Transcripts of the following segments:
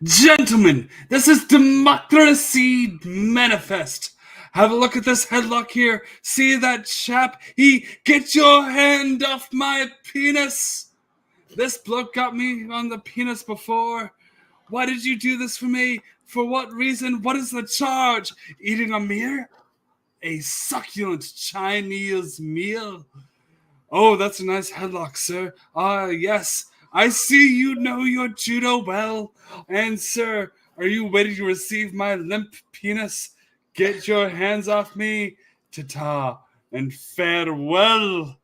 Gentlemen, this is Democracy Manifest. Have a look at this headlock here. See that chap? Get your hand off my penis. This bloke got me on the penis before. Why did you do this for me? For what reason? What is the charge? Eating a mirror? A succulent Chinese meal? Oh, that's a nice headlock, sir. Yes. I see you know your judo well. And, sir, are you ready to receive my limp penis? Get your hands off me. Ta-ta and farewell.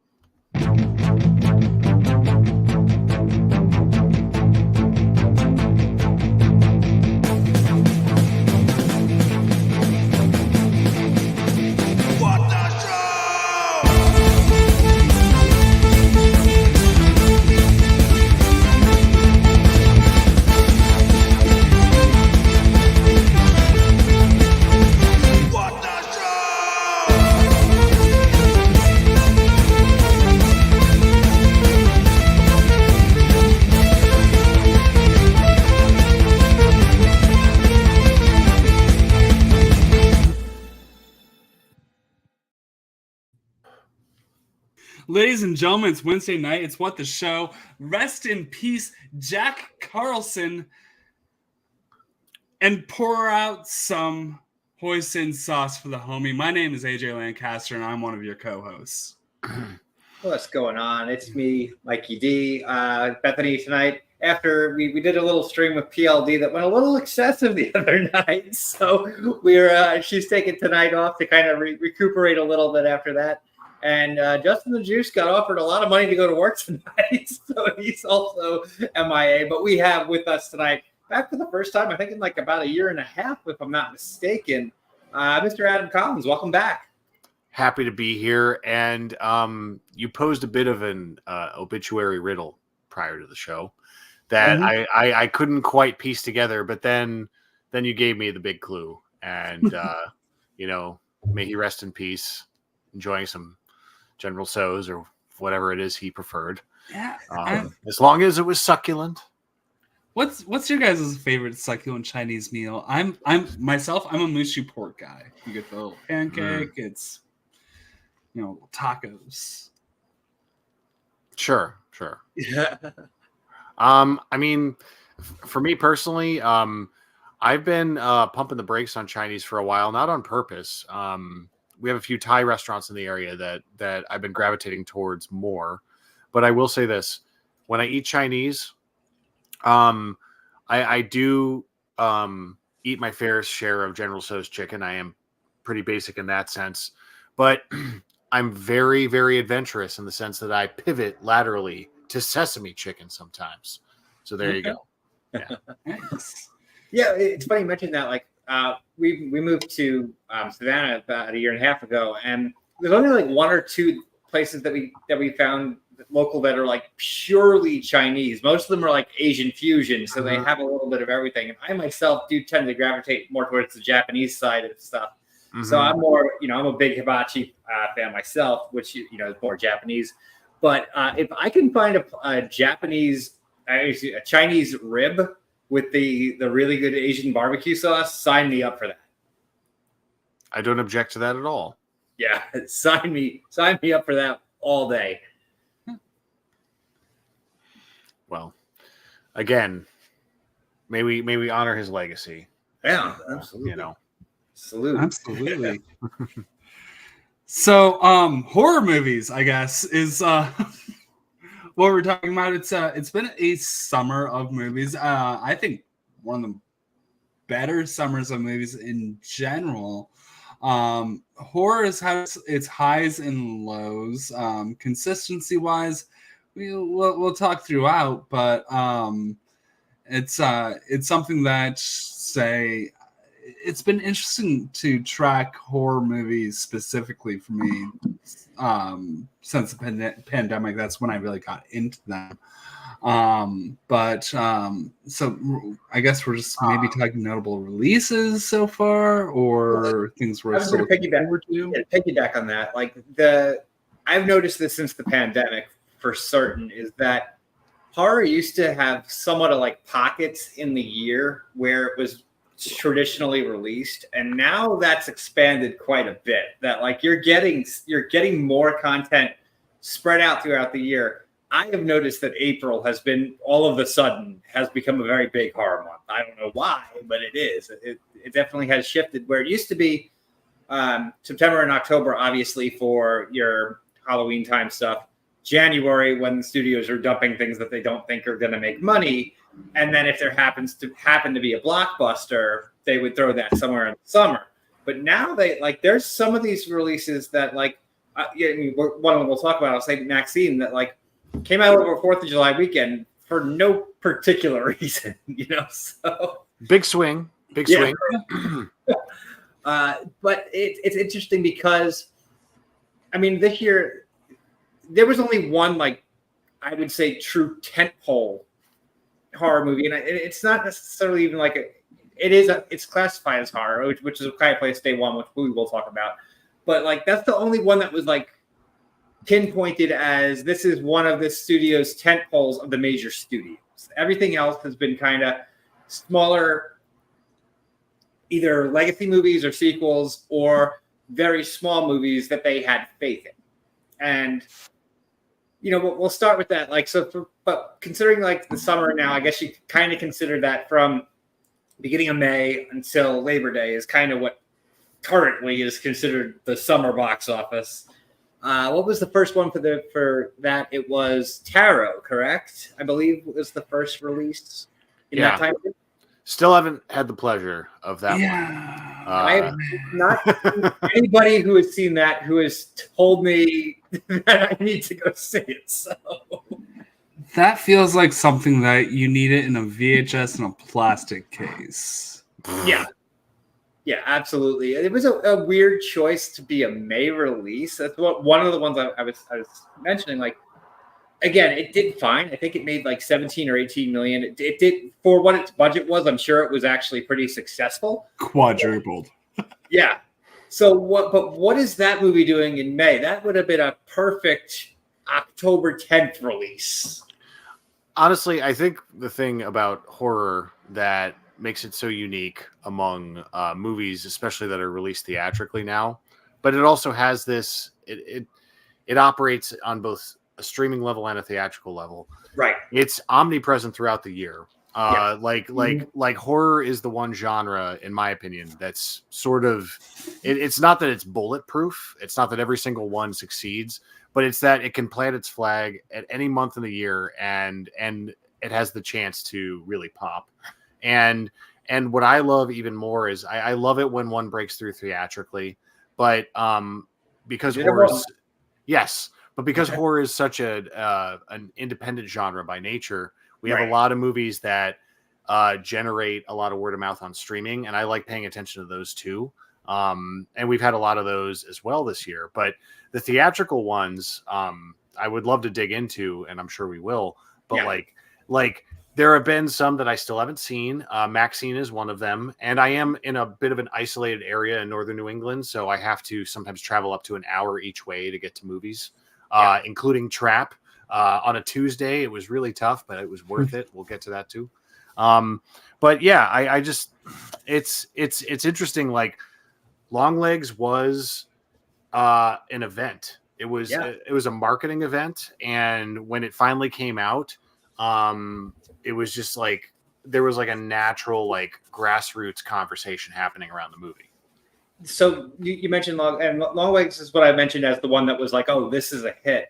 Ladies and gentlemen, it's Wednesday night. It's What the Show. Rest in peace, Jack Carlson. And pour out some hoisin sauce for the homie. My name is AJ Lancaster, and I'm one of your co-hosts. What's going on? It's me, Mikey D. Bethany tonight. After we did a little stream with PLD that went a little excessive the other night, so she's taking tonight off to kind of recuperate a little bit after that. And Justin the Juice got offered a lot of money to go to work tonight, so he's also MIA. But we have with us tonight, back for the first time, I think in like about a year and a half, if I'm not mistaken, Mr. Adam Collins. Welcome back. Happy to be here. And you posed a bit of an obituary riddle prior to the show that I couldn't quite piece together, but then you gave me the big clue. And, may he rest in peace, enjoying some General Tso's or whatever it is he preferred. Yeah. As long as it was succulent. What's your guys' favorite succulent Chinese meal? I'm a mushu pork guy. You get the little pancake. It's tacos. Sure. Yeah. I mean, for me personally, I've been pumping the brakes on Chinese for a while, not on purpose. We have a few Thai restaurants in the area that I've been gravitating towards more. But I will say this: when I eat Chinese, I do eat my fair share of General Tso's chicken. I am pretty basic in that sense, but I'm very, very adventurous in the sense that I pivot laterally to sesame chicken sometimes. So there you go. Yeah. Nice. Yeah, it's funny you mentioned that. Like, we moved to Savannah about a year and a half ago, and there's only like one or two places that we found local that are like purely Chinese. Most of them are like Asian fusion, so they have a little bit of everything. And I myself do tend to gravitate more towards the Japanese side of stuff. So I'm more, I'm a big hibachi fan myself, which is more Japanese. But if I can find a Chinese rib with the really good Asian barbecue sauce, sign me up for that. I don't object to that at all. Yeah, sign me up for that all day. Well, again, may we honor his legacy. Yeah, absolutely. Salute. Absolutely. So, horror movies, I guess, is what we're talking about. It's been a summer of movies. I think one of the better summers of movies in general. Horror has had its highs and lows. Consistency wise, we'll talk throughout, but it's something that it's been interesting to track horror movies specifically for me since the pandemic. That's when I really got into them. So I guess we're just maybe talking notable releases so far, or things we're still looking forward to. Piggyback on that, I've noticed this since the pandemic for certain, is that horror used to have somewhat of like pockets in the year where it was traditionally released, and now that's expanded quite a bit. That like you're getting more content spread out throughout the year. I have noticed that April has been all of a sudden has become a very big horror month. I don't know why, but it is. It definitely has shifted where it used to be September and October, obviously for your Halloween time stuff. January when the studios are dumping things that they don't think are going to make money, and then if there happen to be a blockbuster, they would throw that somewhere in the summer. But now they like there's some of these releases that like one of them we'll talk about. I'll say Maxine that like came out over 4th of July weekend for no particular reason, So big swing. But it's interesting because, I mean, this year there was only one, like I would say, true tentpole horror movie, and it's not necessarily even like it's classified as horror, which is a Quiet Place Day One, which we will talk about. But like that's the only one that was like pinpointed as this is one of the studio's tent poles of the major studios. Everything else has been kind of smaller, either legacy movies or sequels or very small movies that they had faith in. And, we'll start with that. Like, but considering like the summer now, I guess you kind of consider that from beginning of May until Labor Day is kind of what currently is considered the summer box office. What was the first one for that? It was Tarot, correct? I believe it was the first release in that time. Still haven't had the pleasure of that one. I have not seen anybody who has seen that who has told me that I need to go see it. So that feels like something that you need it in a VHS in a plastic case. Yeah, absolutely. It was a weird choice to be a May release. That's one of the ones I was mentioning. Like, again, it did fine. I think it made like 17 or 18 million. It did for what its budget was. I'm sure it was actually pretty successful. Quadrupled. Yeah. So what is that movie doing in May? That would have been a perfect October 10th release. Honestly, I think the thing about horror that makes it so unique among movies, especially that are released theatrically now, but it also has this. It operates on both a streaming level and a theatrical level. Right. It's omnipresent throughout the year. Like horror is the one genre, in my opinion, that's sort of. It's not that it's bulletproof. It's not that every single one succeeds, but it's that it can plant its flag at any month of the year, and it has the chance to really pop. And what I love even more is I love it when one breaks through theatrically, but because horror is, yes, but because horror is such an independent genre by nature, we have a lot of movies that generate a lot of word of mouth on streaming, and I like paying attention to those too. And we've had a lot of those as well this year, but the theatrical ones I would love to dig into, and I'm sure we will. But like there have been some that I still haven't seen. Maxine is one of them, and I am in a bit of an isolated area in northern New England, so I have to sometimes travel up to an hour each way to get to movies, including Trap. On a Tuesday, it was really tough, but it was worth it. We'll get to that too. But yeah, I just it's interesting. Like Longlegs was an event. It was a marketing event, and when it finally came out, it was just like there was like a natural like grassroots conversation happening around the movie. So you mentioned Longlegs is what I mentioned as the one that was like, oh, this is a hit.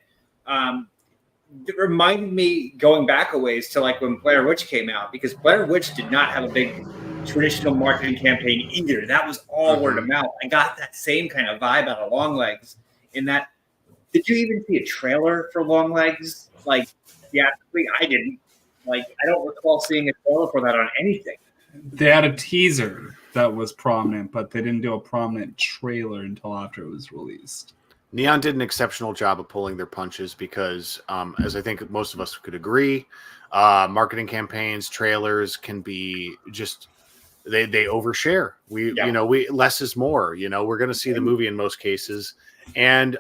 It reminded me going back a ways to like when Blair Witch came out, because Blair Witch did not have a big traditional marketing campaign either. That was all word of mouth. I got that same kind of vibe out of Longlegs. In that, did you even see a trailer for Longlegs? Like, theatrically, I didn't. Like, I don't recall seeing a trailer for that on anything. They had a teaser that was prominent, but they didn't do a prominent trailer until after it was released. Neon did an exceptional job of pulling their punches because, as I think most of us could agree, marketing campaigns, trailers can be just they overshare. We less is more. We're going to see the movie in most cases, and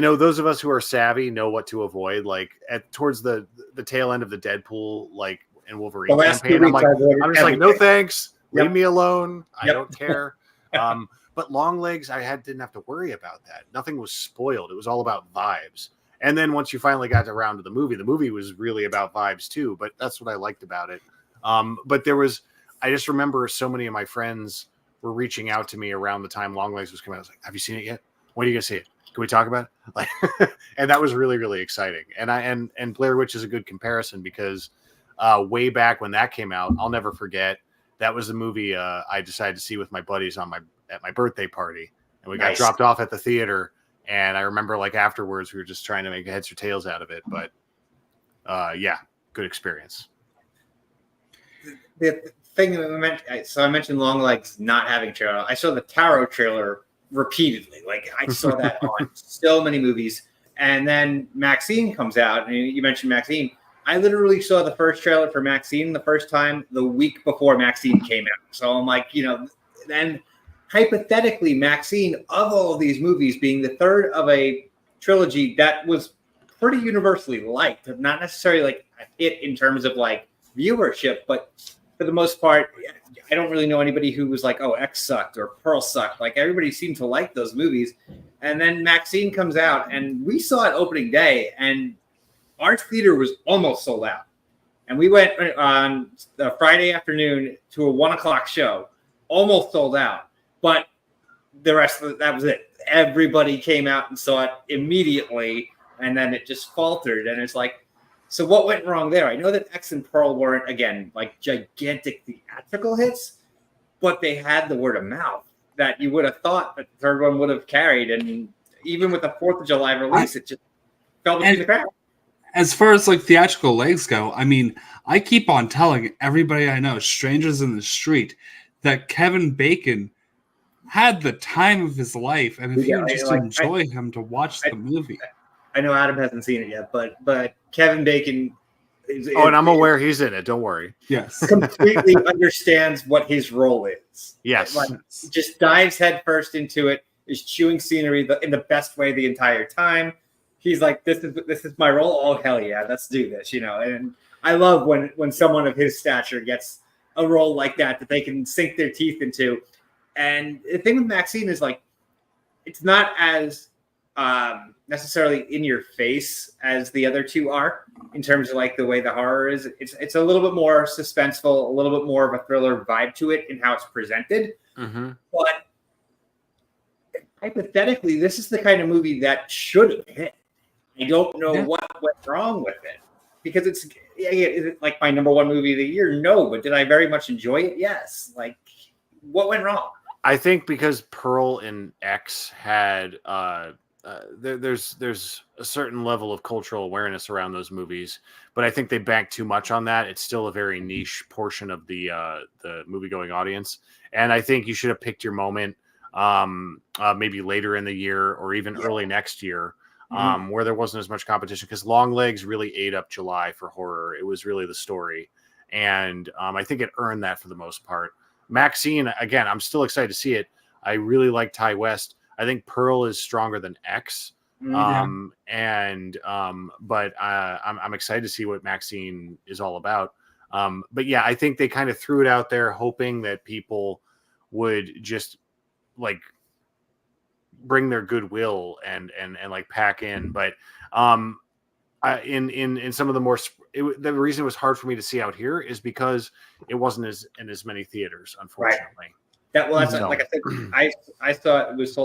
those of us who are savvy know what to avoid. Like towards the tail end of the Deadpool, like and Wolverine The last campaign, 2 I'm weeks like, I've ordered I'm just like, no everything. thanks, Yep. leave me alone. I Yep. don't care. But Longlegs, didn't have to worry about that. Nothing was spoiled. It was all about vibes. And then once you finally got around to the movie was really about vibes too. But that's what I liked about it. But I just remember so many of my friends were reaching out to me around the time Longlegs was coming out. I was like, have you seen it yet? When are you going to see it? Can we talk about it? Like, and that was really, really exciting. And Blair Witch is a good comparison because way back when that came out, I'll never forget. That was the movie I decided to see with my buddies at my birthday party, and we got Nice. dropped off at the theater. And I remember, like, afterwards, we were just trying to make heads or tails out of it. But yeah, good experience. The thing that I mentioned Longlegs not having trailer. I saw the Tarot trailer repeatedly. Like I saw that on so many movies. And then Maxine comes out, and you mentioned Maxine. I literally saw the first trailer for Maxine the first time the week before Maxine came out. So I'm like, then hypothetically, Maxine, of all of these movies, being the third of a trilogy that was pretty universally liked, not necessarily like a hit in terms of like viewership, but for the most part, I don't really know anybody who was like, oh, X sucked or Pearl sucked. Like everybody seemed to like those movies. And then Maxine comes out, and we saw it opening day, and our theater was almost sold out. And we went on the Friday afternoon to a 1:00 show, almost sold out. But the rest of that was it. Everybody came out and saw it immediately, and then it just faltered. And it's like, so what went wrong there? I know that X and Pearl weren't, again, like gigantic theatrical hits, but they had the word of mouth that you would have thought that the third one would have carried. And even with the 4th of July release, it just fell between the cracks. As far as like theatrical legs go, I mean, I keep on telling everybody I know, strangers in the street, that Kevin Bacon had the time of his life, and if you just enjoy him to watch the movie. I know Adam hasn't seen it yet, but Kevin Bacon and I'm aware he's in it. Don't worry. Yes, completely understands what his role is. Yes, like, just dives headfirst into it. Is chewing scenery in the best way the entire time. He's like, this is my role. Oh hell yeah, let's do this, And I love when someone of his stature gets a role like that they can sink their teeth into. And the thing with Maxine is like, it's not as necessarily in your face as the other two are in terms of like the way the horror is. It's a little bit more suspenseful, a little bit more of a thriller vibe to it in how it's presented. Mm-hmm. But hypothetically, this is the kind of movie that should have hit. I don't know what went wrong with it because is it like my number one movie of the year? No, but did I very much enjoy it? Yes. Like, what went wrong? I think because Pearl and X had there's a certain level of cultural awareness around those movies, but I think they banked too much on that. It's still a very niche portion of the movie going audience, and I think you should have picked your moment maybe later in the year or even early next year. Where there wasn't as much competition, because Longlegs really ate up July for horror. It was really the story, and I think it earned that for the most part. Maxine, again, I'm still excited to see it. I really like Ty West. I think Pearl is stronger than X, but I'm excited to see what Maxine is all about. But yeah, I think they kind of threw it out there, hoping that people would just like bring their goodwill and like pack in. But in some of the more the reason it was hard for me to see out here is because it wasn't in as many theaters, unfortunately. Right. That's like I said, I saw it was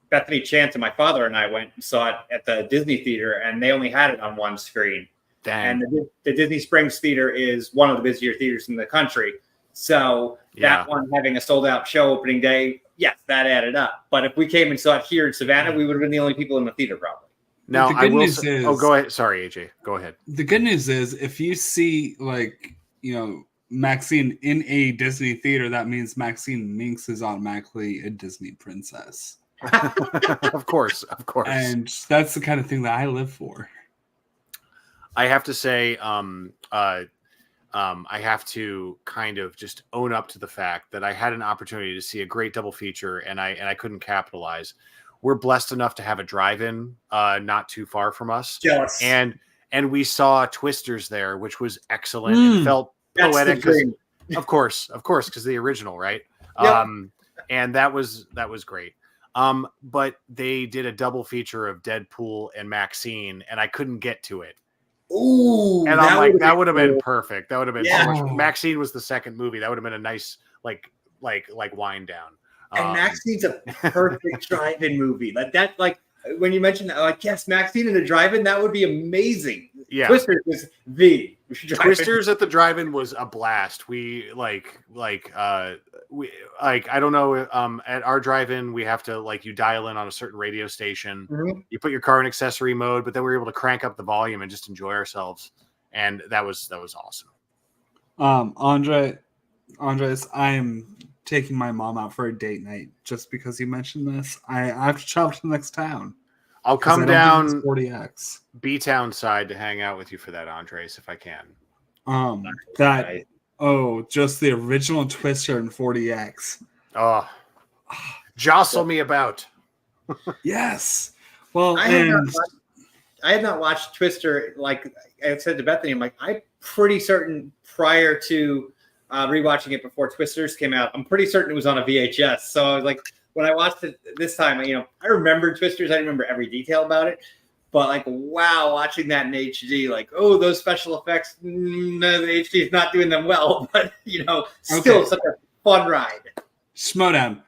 Bethany Chance and my father and I went and saw it at the Disney theater, and they only had it on one screen. Dang. And the Disney Springs theater is one of the busier theaters in the country. So that one having a sold out show opening day, yes, that added up. But if we came and saw it here in Savannah, we would have been the only people in the theater probably. Now, the good news is, go ahead. Sorry, AJ. Go ahead. The good news is if you see Maxine in a Disney theater, that means Maxine Minx is automatically a Disney princess. Of course. And that's the kind of thing that I live for. I have to say, I have to kind of just own up to the fact that I had an opportunity to see a great double feature, and I couldn't capitalize. we're blessed enough to have a drive-in not too far from us. Jealous. And we saw Twisters there, which was excellent and felt That's the poetic. dream. Of course, because the original, right? Yep. And that was great. But they did a double feature of Deadpool and Maxine, and I couldn't get to it. Ooh, And I'm like, that would have been cool. perfect. That would have been Yeah. so much. Maxine was the second movie. That would have been a nice like wind down. And Maxine's a perfect drive-in movie. Like when you mentioned that, like, yes, Maxine in a drive-in, that would be amazing. Yeah. Twisters is the drive-in. Twisters at the drive-in was a blast. We I don't know, at our drive-in we have to you dial in on a certain radio station. Mhm. You put your car in accessory mode, but then we were able to crank up the volume and just enjoy ourselves. And that was awesome. Andres, I am taking my mom out for a date night just because you mentioned this. I have to travel to the next town. I'll 'Cause come I don't think down it's 40X. B-Town side to hang out with you for that, Andres, if I can. Just the original Twister in 40X. Oh, jostle me about. Yes. Well, I had not watched Twister. Like I said to Bethany, I'm pretty certain prior to rewatching it before Twisters came out, I'm pretty certain it was on a VHS. So I was like, when I watched it this time, I remember Twisters. I remember every detail about it. But wow, watching that in HD, those special effects, no, the HD is not doing them well. But still such a fun ride. Schmodown.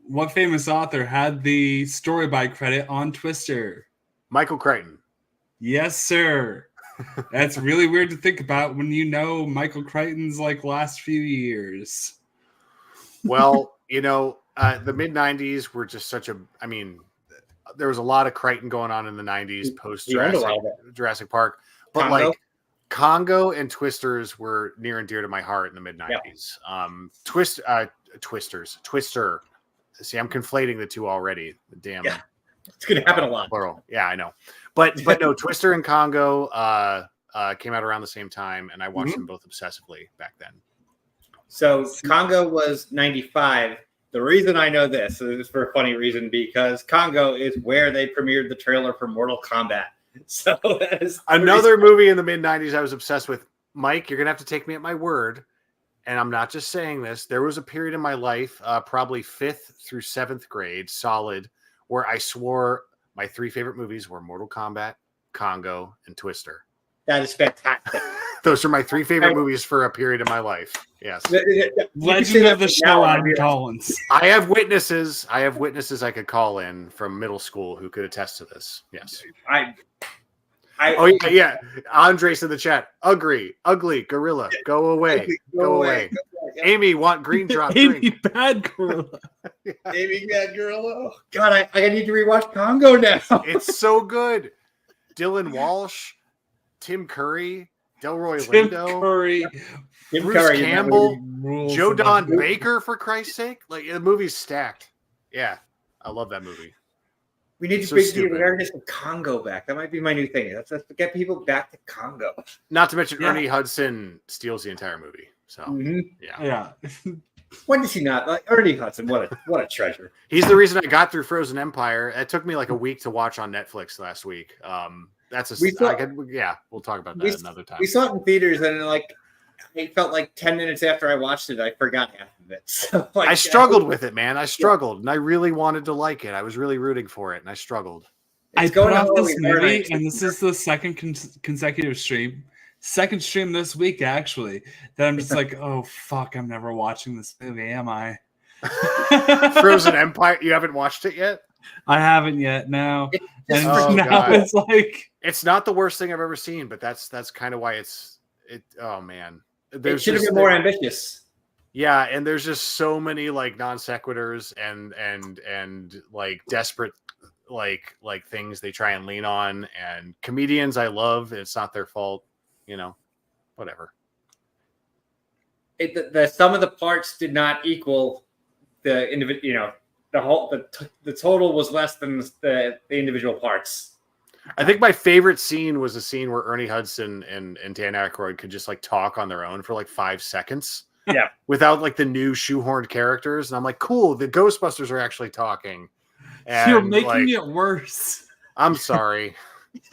What famous author had the story by credit on Twister? Michael Crichton. Yes, sir. That's really weird to think about when you know Michael Crichton's last few years. Well, the mid 90s were just there was a lot of Crichton going on in the 90s post Jurassic Park, but Congo? Congo and Twisters were near and dear to my heart in the mid 90s. Yeah. Twister. See, I'm conflating the two already. Damn. Yeah. It's going to happen a lot. Plural. Yeah, I know. But no, Twister and Congo came out around the same time, and I watched them both obsessively back then. So Congo was 95. The reason I know this is for a funny reason, because Congo is where they premiered the trailer for Mortal Kombat. So that is another movie in the mid 90s I was obsessed with. Mike, you're going to have to take me at my word. And I'm not just saying this. There was a period in my life, probably 5th through 7th grade, solid, where I swore my 3 favorite movies were Mortal Kombat, Congo, and Twister. That is fantastic. Those are my 3 favorite movies for a period of my life. Yes. Legend of the Show, Adam Collins. I have witnesses I could call in from middle school who could attest to this. Yes. Yeah. Andres in the chat. Ugly, gorilla. Go away. Go away. Amy, want green drop Amy, drink. bad gorilla. Amy, bad gorilla. Oh, God, I need to rewatch Congo now. It's so good. Dylan Walsh, Tim Curry, Delroy Tim Lindo, Curry, Bruce Campbell, Joe Don Baker. Baker, for Christ's sake. The movie's stacked. Yeah. I love that movie. We need to bring the awareness of Congo back. That might be my new thing. Let's get people back to Congo. Not to mention Ernie Hudson steals the entire movie. So Yeah. When does he not? Ernie Hudson, what a treasure. He's the reason I got through Frozen Empire. It took me a week to watch on Netflix last week. We'll talk about that another time. We saw it in theaters, and it felt like 10 minutes after I watched it, I forgot half of it. So, I struggled with it, man. I struggled, and I really wanted to like it. I was really rooting for it, and I struggled. I put off this movie, and this is the second consecutive stream. Second stream this week, actually. That I'm just oh, fuck, I'm never watching this movie, am I? Frozen Empire? You haven't watched it yet? I haven't yet, no. God. It's it's not the worst thing I've ever seen, but that's kind of why oh, man. It should have been more ambitious. Yeah, and there's just so many non sequiturs and desperate things they try and lean on, and comedians I love. It's not their fault, whatever. The sum of the parts did not equal the individual. The total was less than the individual parts. I think my favorite scene was a scene where Ernie Hudson and Dan Aykroyd could just talk on their own for 5 seconds. Yeah. without like the new shoehorned characters, and I'm like, cool, the Ghostbusters are actually talking. And You're making like, it worse. I'm sorry.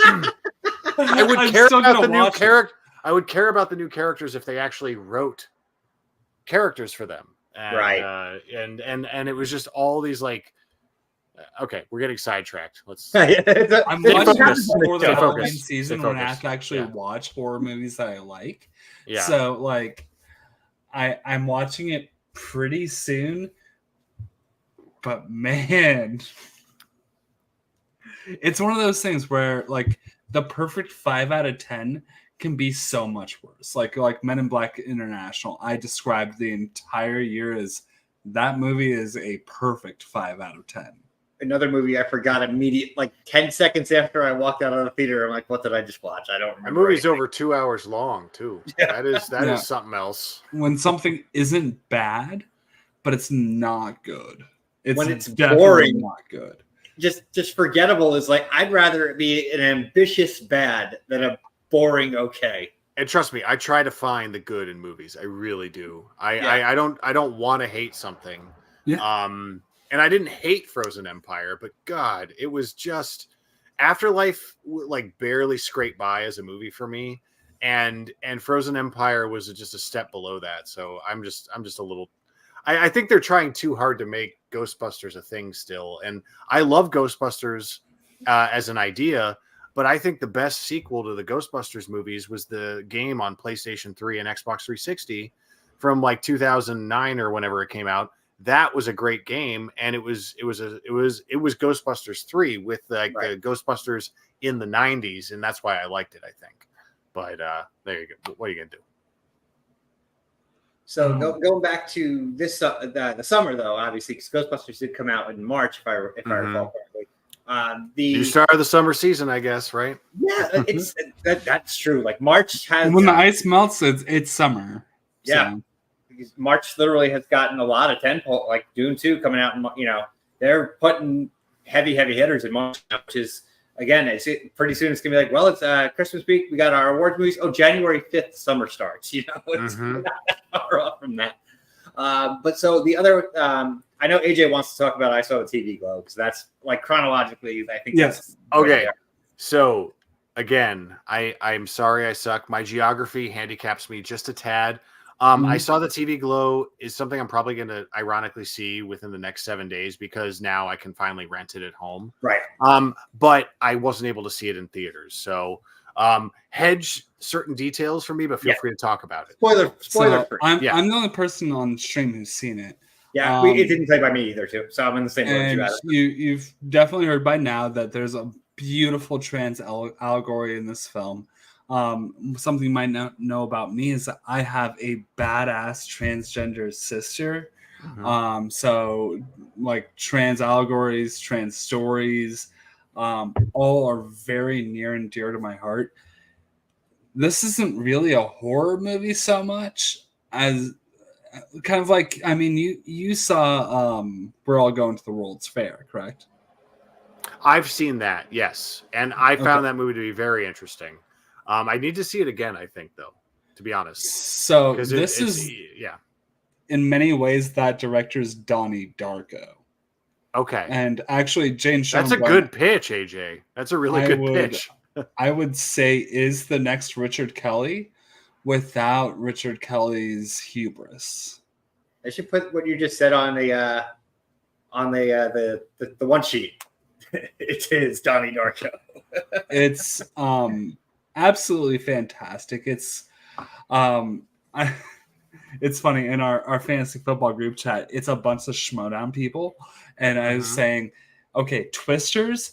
I would I'm care still about gonna the new watch it. character. I would care about the new characters if they actually wrote characters for them. And, Right. And it was just all these like, okay, we're getting sidetracked. Let's. I'm Stay watching focused. this for the Stay Halloween focused. season Stay when I have focused. to actually Yeah. watch horror movies that I like. Yeah. So like, I'm watching it pretty soon. But man, it's one of those things where like the perfect 5 out of 10 can be so much worse. Like Men in Black International, I described the entire year as that movie is a perfect 5 out of 10. Another movie I forgot immediately, like 10 seconds after I walked out of the theater. I'm like, what did I just watch? I don't The remember. movie's anything. over 2 hours long too. Yeah. That Yeah. is something else. When something isn't bad, but it's not good. When it's definitely boring. not good. Just forgettable is like, I'd rather it be an ambitious bad than a boring okay. And trust me, I try to find the good in movies. I really do. Yeah. I don't want to hate something. Yeah. And I didn't hate Frozen Empire, but God, it was just Afterlife like barely scraped by as a movie for me, and Frozen Empire was just a step below that. So I'm just a little. I think they're trying too hard to make Ghostbusters a thing still, and I love Ghostbusters as an idea. But I think the best sequel to the Ghostbusters movies was the game on PlayStation 3 and Xbox 360 from like 2009 or whenever it came out. That was a great game, and it was Ghostbusters 3 with like the Ghostbusters in the 90s, and that's why I liked it, I think. But there you go. What are you gonna do? So going back to this the summer though, obviously, because Ghostbusters did come out in March, if I recall correctly. The You start the summer season, I guess, right? yeah, it's that's true. Like March has When the ice melts, it's summer. Yeah. So. because March literally has gotten a lot of tentpole, like Dune 2 coming out. They're putting heavy hitters in March, which is, again, pretty soon it's going to be like, well, it's Christmas week. We got our awards movies. Oh, January 5th, summer starts. It's not that far off from that. But so the other, I know AJ wants to talk about I Saw the TV Glow, because that's like chronologically, I think. Yes. Okay. So again, I'm sorry I suck. My geography handicaps me just a tad. I Saw the TV Glow is something I'm probably going to ironically see within the next 7 days, because now I can finally rent it at home. Right. But I wasn't able to see it in theaters. So hedge certain details for me, but feel free to talk about it. Spoiler So free. I'm the only person on stream who's seen it. Yeah, it didn't play by me either, too. So I'm in the same boat as you, And Adam. you've definitely heard by now that there's a beautiful trans allegory in this film. Something you might not know about me is that I have a badass transgender sister. So like trans allegories, trans stories, all are very near and dear to my heart. This isn't really a horror movie so much as kind of like, I mean, you saw We're All Going to the World's Fair, correct? I've seen that, yes. And I found that movie to be very interesting. I need to see it again, I think, though, to be honest. So Because this is, in many ways, that director's Donnie Darko. Okay. And actually, Jane That's a Schoenberg, good pitch, AJ. That's a really good pitch. I would say is the next Richard Kelly without Richard Kelly's hubris. I should put what you just said on the one sheet. It is Donnie Darko. It's absolutely fantastic. It's it's funny, in our fantasy football group chat, it's a bunch of Schmodown people, and I was saying, okay, Twisters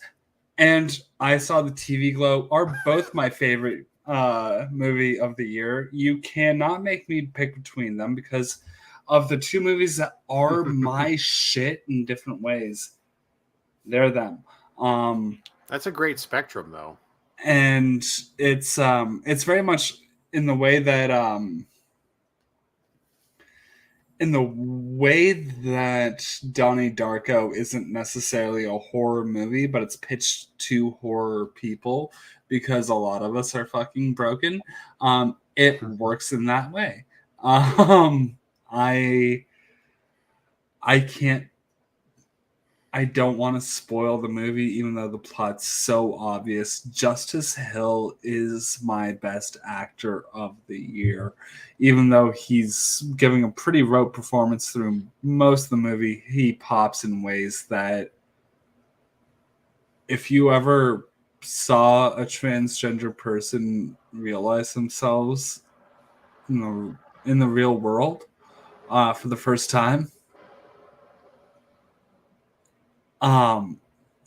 and I Saw the TV Glow are both my favorite movie of the year. You cannot make me pick between them, because of the two movies that are my shit in different ways. They're them. That's a great spectrum, though. And it's very much in the way that Donnie Darko isn't necessarily a horror movie, but it's pitched to horror people because a lot of us are fucking broken. It works in that way. I can't. I don't want to spoil the movie, even though the plot's so obvious. Justice Hill is my best actor of the year, even though he's giving a pretty rote performance through most of the movie. He pops in ways that, if you ever saw a transgender person realize themselves in the real world for the first time,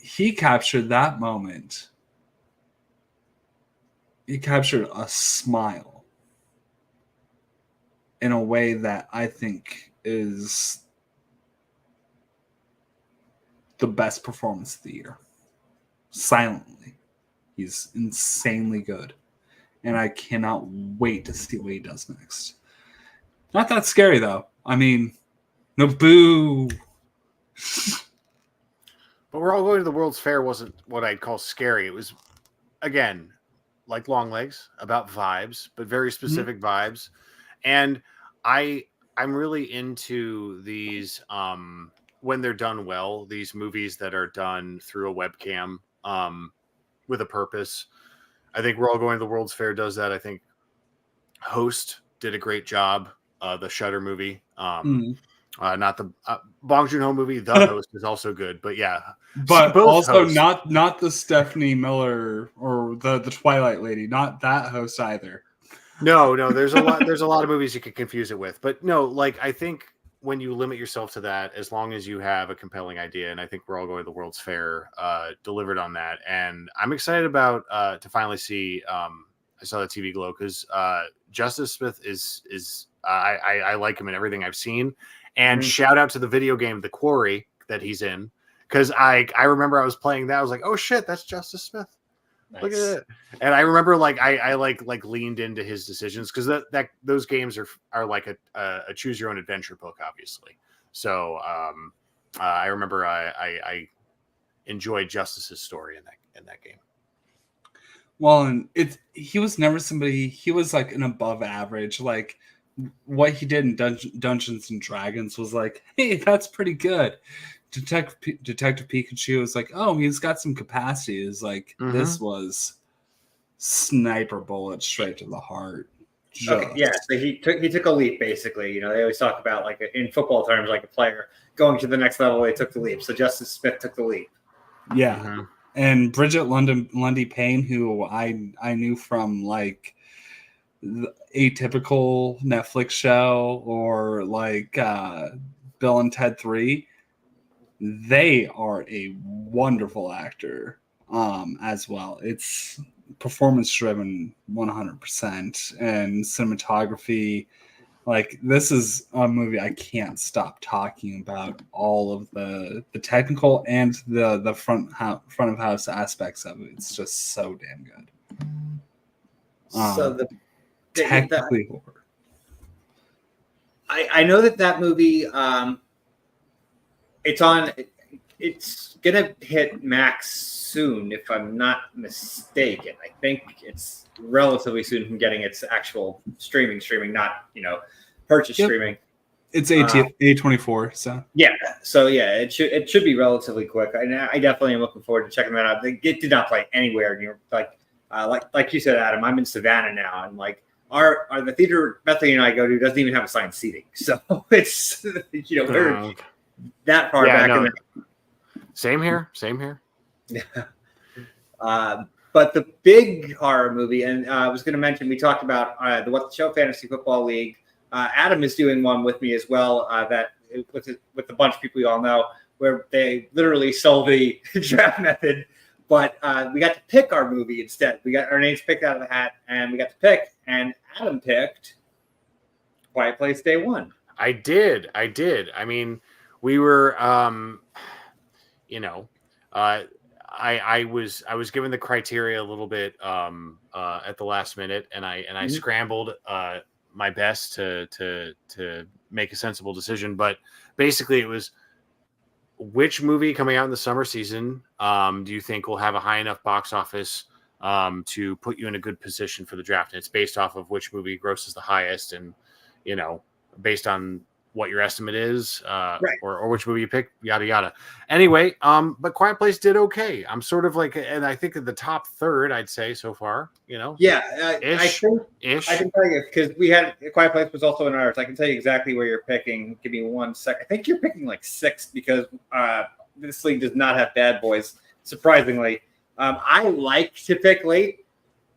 he captured that moment. He captured a smile in a way that I think is the best performance of the year. Silently. He's insanely good. And I cannot wait to see what he does next. Not that scary, though. I mean, no boo. But We're All Going to the World's Fair wasn't what I'd call scary. It was, again, like Longlegs, about vibes, but very specific vibes. And I'm really into these, when they're done well, these movies that are done through a webcam with a purpose. I think We're All Going to the World's Fair does that. I think Host did a great job. The Shudder movie. Not the Bong Joon-ho movie. The Host is also good, but yeah. But also Hosts. not the Stephanie Miller or the Twilight lady. Not that Host either. No. There's a lot. There's a lot of movies you could confuse it with, but no. Like I think when you limit yourself to that, as long as you have a compelling idea, and I think We're All Going to the World's Fair delivered on that, and I'm excited about to finally see. I saw the TV glow because Justice Smith is I like him in everything I've seen. And shout out to the video game The Quarry that he's in, because I remember I was playing that. I was like, oh shit, that's Justice Smith. Nice. Look at it. And I remember like I leaned into his decisions, because that those games are like a choose your own adventure book, obviously. So I remember I enjoyed Justice's story in that game. Well, and he was never somebody. He was like an above average. Like what he did in Dungeons and Dragons was like, hey, that's pretty good. Detective Pikachu was like, oh, he's got some capacity. It's like this was sniper bullet straight to the heart. Okay, yeah, so he took a leap, basically. You know, they always talk about, like, in football terms, like a player going to the next level, they took the leap. So Justice Smith took the leap. Yeah. And Bridget Lundy Payne, who I knew from like the Atypical Netflix show, or like Bill and Ted 3, they are a wonderful actor as well. It's performance driven 100%, and cinematography. Like, this is a movie I can't stop talking about all of the technical and the front of house aspects of it. It's just so damn good. So technically horror. I know that movie it's gonna hit Max soon, if I'm not mistaken. I think it's relatively soon from getting its actual streaming, not, purchase streaming. It's A24, so yeah. So yeah, it should be relatively quick. I definitely am looking forward to checking that out. It did not play anywhere near, like you said, Adam. I'm in Savannah now, and like our the theater Bethany and I go to doesn't even have assigned seating, so it's we're that far back. No. Same here. Yeah. But the big horror movie, and I was going to mention, we talked about the What the Show Fantasy Football League. Adam is doing one with me as well, that with a bunch of people you all know, where they literally stole the draft method, but we got to pick our movie instead. We got our names picked out of the hat, and we got to pick, and Adam picked Quiet Place Day One. I did. I mean, we were, I was given the criteria a little bit at the last minute, and I scrambled my best to make a sensible decision. But basically, it was, which movie coming out in the summer season do you think will have a high enough box office to put you in a good position for the draft? And it's based off of which movie grosses the highest, and based on what your estimate is, Right. or which movie you pick, yada yada. Anyway, but Quiet Place did okay. I'm sort of like, and I think in the top third, I'd say so far. Yeah, I Ish, think ish. I can tell you because we had Quiet Place was also in ours. I can tell you exactly where you're picking. Give me 1 sec. I think you're picking like 6 because this league does not have bad boys. Surprisingly, I like to pick late,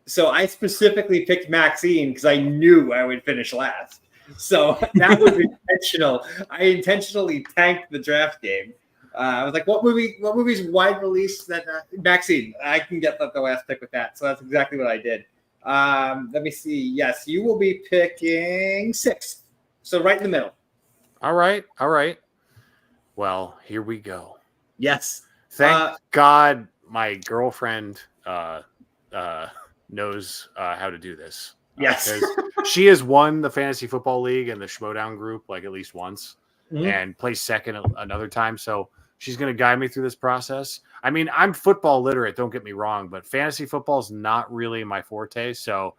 so I specifically picked Maxine because I knew I would finish last. So that was intentional. I intentionally tanked the draft game. I was like, what movie's wide release that Maxine? I can get the last pick with that. So that's exactly what I did. Let me see. Yes, you will be picking 6th. So right in the middle. All right. Well, here we go. Yes. Thank God my girlfriend knows how to do this. Yes. Because she has won the fantasy football league and the Schmodown group like at least once and placed second another time. So she's going to guide me through this process. I mean, I'm football literate, don't get me wrong, but fantasy football is not really my forte. So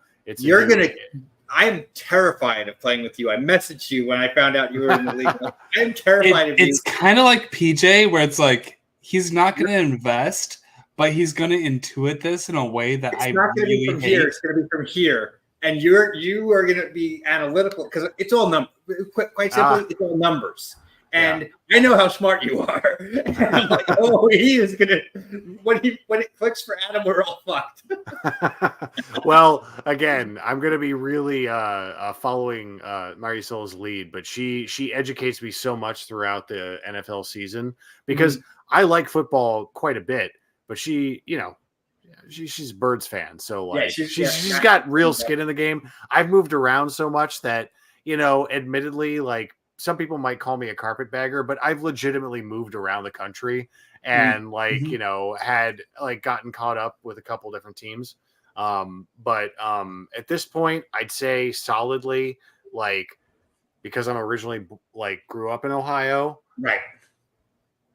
I'm terrified of playing with you. I messaged you when I found out you were in the league. I'm terrified of you. It's kind of like PJ, where it's like he's not going to invest, but he's going to intuit this in a way that It's not going to be from here. It's going to be from here. And you are going to be analytical because it's all numbers. Quite simply, it's all numbers. And I know how smart you are. And I'm like, oh, he is going to when it clicks for Adam, we're all fucked. Well, again, I'm going to be really following Marisola's lead, but she educates me so much throughout the NFL season because I like football quite a bit, but she's a Birds fan, so like she's got real skin in the game. I've moved around so much that admittedly, like some people might call me a carpetbagger, but I've legitimately moved around the country and had like gotten caught up with a couple different teams. But at this point, I'd say solidly, like because I'm originally like grew up in Ohio, right?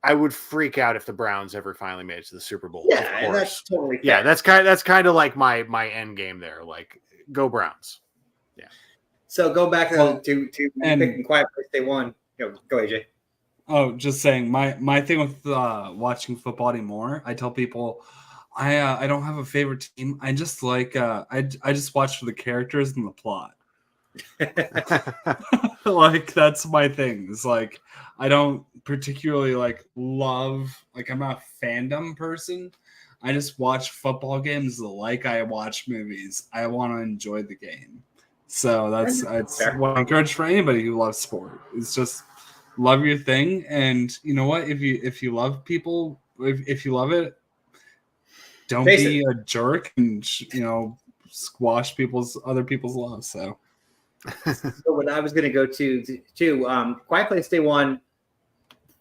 I would freak out if the Browns ever finally made it to the Super Bowl. Yeah, and that's totally fair. Yeah, that's kind of like my end game there. Like, go Browns. Yeah. So go back to picking Quiet Place Day 1. Go AJ. Oh, just saying my thing with watching football anymore. I tell people I don't have a favorite team. I just like I just watch for the characters and the plot. Like that's my thing. It's like I don't particularly love I'm not a fandom person. I just watch football games like I watch movies. I want to enjoy the game. So that's what I encourage for anybody who loves sport. It's just love your thing, and you know what? If you love people, if you love it, don't be a jerk and squash other people's love. So what I was going to go to Quiet Place Day 1.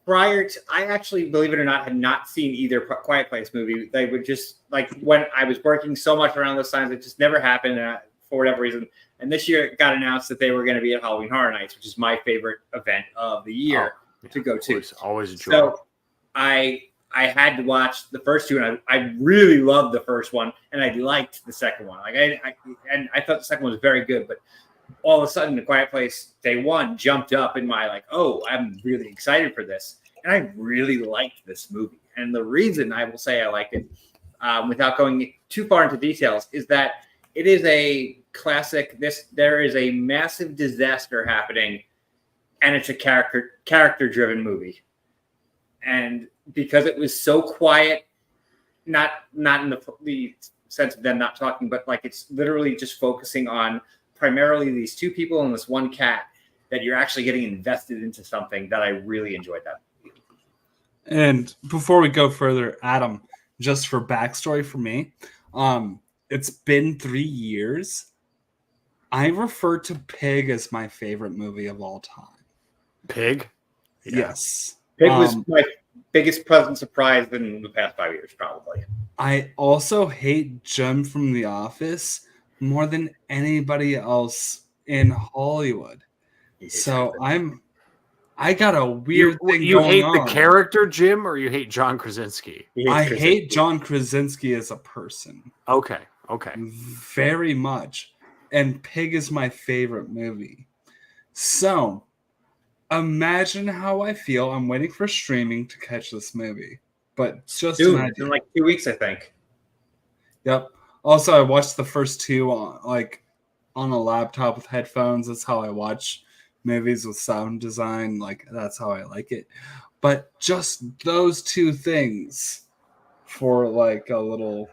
Prior to, I actually, believe it or not, had not seen either Quiet Place movie. They would just when I was working so much around those times, it just never happened for whatever reason. And this year it got announced that they were going to be at Halloween Horror Nights, which is my favorite event of the year to go to. Always enjoy. So I had to watch the first two, and I really loved the first one, and I liked the second one. I thought the second one was very good, but all of a sudden, The Quiet Place Day 1 jumped up in my I'm really excited for this, and I really liked this movie. And the reason I will say I liked it, without going too far into details, is that it is a classic. There is a massive disaster happening, and it's a character-driven movie. And because it was so quiet, not in the sense of them not talking, but it's literally just focusing on primarily these two people and this one cat, that you're actually getting invested into something that I really enjoyed that movie. And before we go further, Adam, just for backstory for me, it's been 3 years. I refer to Pig as my favorite movie of all time. Pig? Yeah. Yes. Pig was my biggest pleasant surprise in the past 5 years, probably. I also hate Jim from The Office more than anybody else in Hollywood. So I got a weird thing you going hate on. The character Jim, or you hate John Krasinski? I hate John Krasinski as a person. Okay. Very much. And Pig is my favorite movie. So imagine how I feel. I'm waiting for streaming to catch this movie, but just Dude, an it's in idea. like 2 weeks, I think. Yep. Also, I watched the first two on a laptop with headphones. That's how I watch movies with sound design. Like that's how I like it. But just those two things for like a little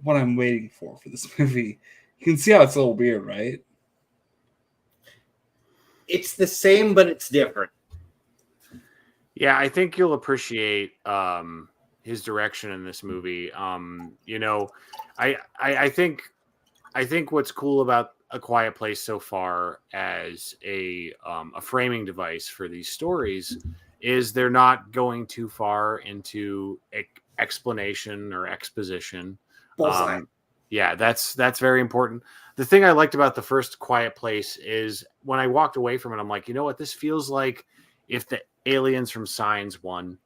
what I'm waiting for this movie. You can see how it's a little weird, right? It's the same, but it's different. Yeah, I think you'll appreciate his direction in this movie. I think what's cool about A Quiet Place so far as a framing device for these stories is they're not going too far into explanation or exposition. Yeah, that's very important. The thing I liked about the first Quiet Place is when I walked away from it, I'm like, you know what? This feels like if the aliens from Signs won,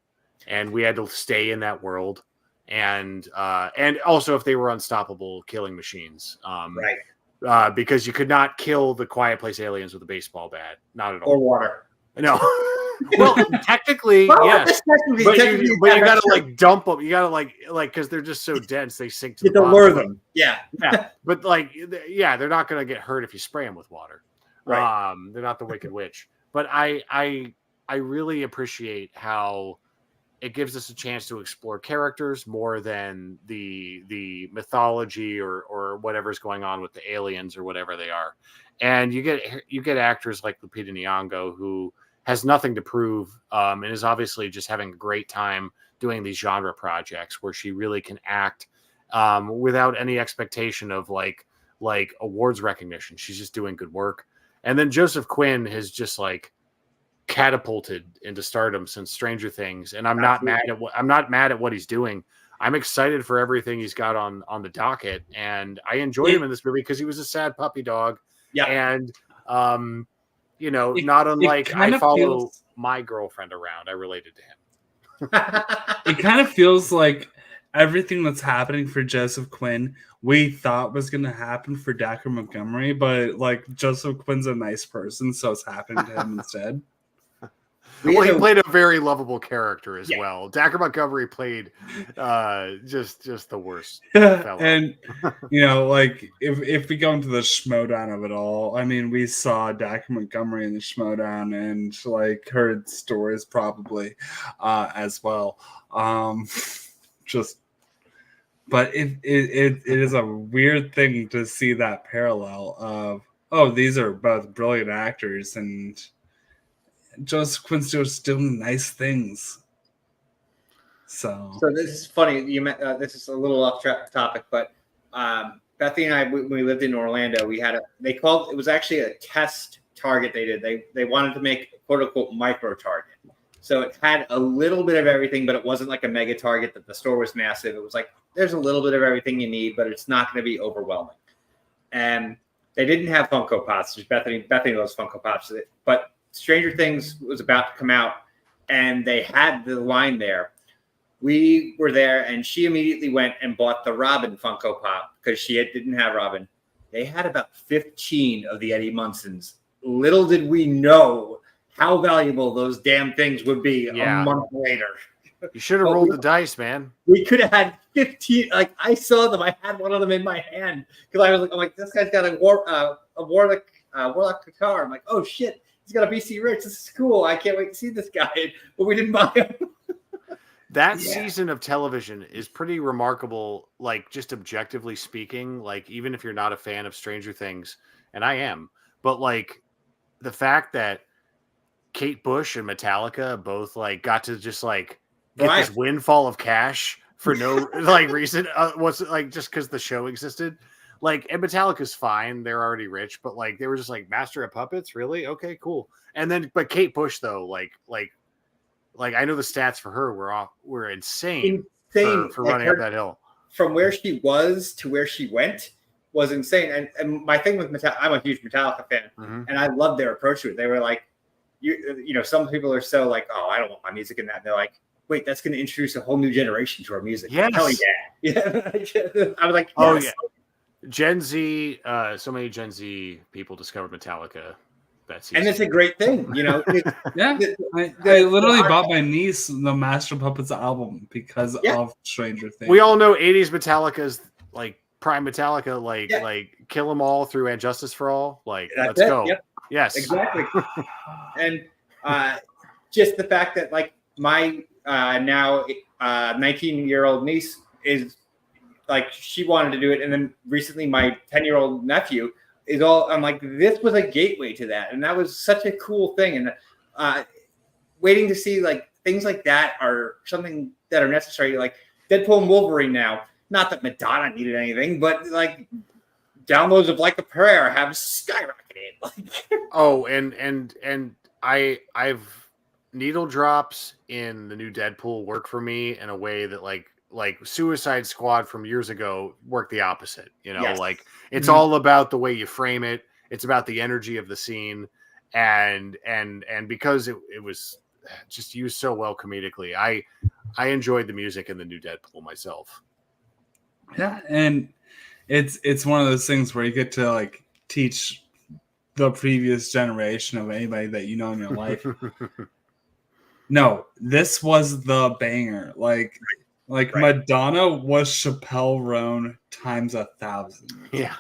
and we had to stay in that world, and also if they were unstoppable killing machines, Right. Because you could not kill the Quiet Place aliens with a baseball bat, not at all. Or water. No. Well, technically, yes. But you got to like dump them. You got to like because they're just so dense, they sink to the bottom. lure them. Yeah. But like, yeah, they're not going to get hurt if you spray them with water. Right. They're not the Wicked Witch. But I really appreciate how it gives us a chance to explore characters more than the mythology or whatever's going on with the aliens or whatever they are. And you get actors like Lupita Nyong'o who has nothing to prove and is obviously just having a great time doing these genre projects where she really can act without any expectation of like awards recognition. She's just doing good work. And then Joseph Quinn has just like catapulted into stardom since Stranger Things, and I'm not mad at what he's doing. I'm excited for everything he's got on the docket, and I enjoyed him in this movie because he was a sad puppy dog. Yeah. And not unlike I follow my girlfriend around, I related to him. It kind of feels like everything that's happening for Joseph Quinn we thought was going to happen for Dacre Montgomery, but like Joseph Quinn's a nice person, so it's happening to him instead. Well, he played a very lovable character as well. Dacre Montgomery played just the worst fellow. And like if we go into the schmodown of it all, I mean, we saw Dacre Montgomery in the schmodown and like heard stories probably as well. But it is a weird thing to see that parallel of these are both brilliant actors and Joseph Quinn's just doing nice things. So this is funny. This is a little off topic, but Bethany and I, when we lived in Orlando, it was actually a test target they did. They wanted to make a quote unquote micro target. So it had a little bit of everything, but it wasn't like a mega target that the store was massive. It was like, there's a little bit of everything you need, but it's not going to be overwhelming. And they didn't have Funko Pops. Bethany loves Funko Pops, but Stranger Things was about to come out, and they had the line there. We were there, and she immediately went and bought the Robin Funko Pop because she didn't have Robin. They had about 15 of the Eddie Munsons. Little did we know how valuable those damn things would be a month later. You should have rolled the dice, man. We could have had 15. Like I saw them. I had one of them in my hand because I'm like, this guy's got a Warlock guitar. I'm like, oh shit. He's got a BC Rich. This is cool. I can't wait to see this guy. But we didn't buy him. That season of television is pretty remarkable, like just objectively speaking, like even if you're not a fan of Stranger Things, and I am, but like the fact that Kate Bush and Metallica both like got to just like get this windfall of cash for no like reason. Was like just because the show existed. Like, and Metallica's fine. They're already rich, but like, they were just like Master of Puppets. Really? Okay, cool. And then, but Kate Bush though, like I know the stats for her were insane. For running up that hill. From where she was to where she went was insane. And my thing with Metallica, I'm a huge Metallica fan, and I love their approach to it. They were like, some people are so like, oh, I don't want my music in that. And they're like, wait, that's going to introduce a whole new generation to our music. Yes. Hell yeah. Yeah. I was like, yes. Oh yeah. Gen Z, so many Gen Z people discovered Metallica that season. And it's a great thing, Yeah, I literally bought my niece the Master Puppets album because of Stranger Things. We all know 80s Metallica's like prime Metallica, like Kill 'Em All through And Justice for All. Like, let's go. Yep. Yes. Exactly. And just the fact that like my now 19-year-old niece is like, she wanted to do it. And then recently my 10-year-old nephew is all, I'm like, this was a gateway to that. And that was such a cool thing. And waiting to see like things like that are something that are necessary. Like Deadpool and Wolverine now, not that Madonna needed anything, but like downloads of Like a Prayer have skyrocketed. Oh, and I've needle drops in the new Deadpool work for me in a way that like Suicide Squad from years ago worked the opposite. Like it's all about the way you frame it. It's about the energy of the scene, and because it was just used so well comedically, I enjoyed the music in the new Deadpool myself. Yeah, and it's one of those things where you get to like teach the previous generation of anybody that you know in your life. No, this was the banger. Like Madonna was Chappelle Roan times 1,000. Yeah.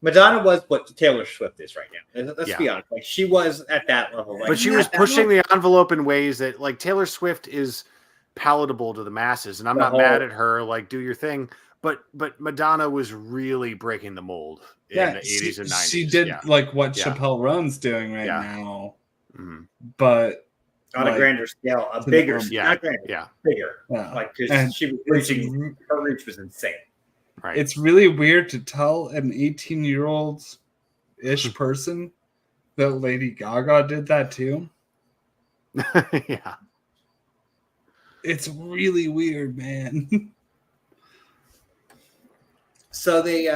Madonna was what Taylor Swift is right now. Let's be honest. Like she was at that level. Like, but she was pushing the envelope in ways that like Taylor Swift is palatable to the masses, and I'm not mad at her. Like, do your thing. But Madonna was really breaking the mold in the 80s and 90s. She did like what Chappelle Roan's doing right now. Mm-hmm. But on a grander scale, a bigger, not grander, bigger. Yeah. Like, because she was reaching, her reach was insane. Right. It's really weird to tell an 18-year-old-ish person that Lady Gaga did that too. Yeah. It's really weird, man. So they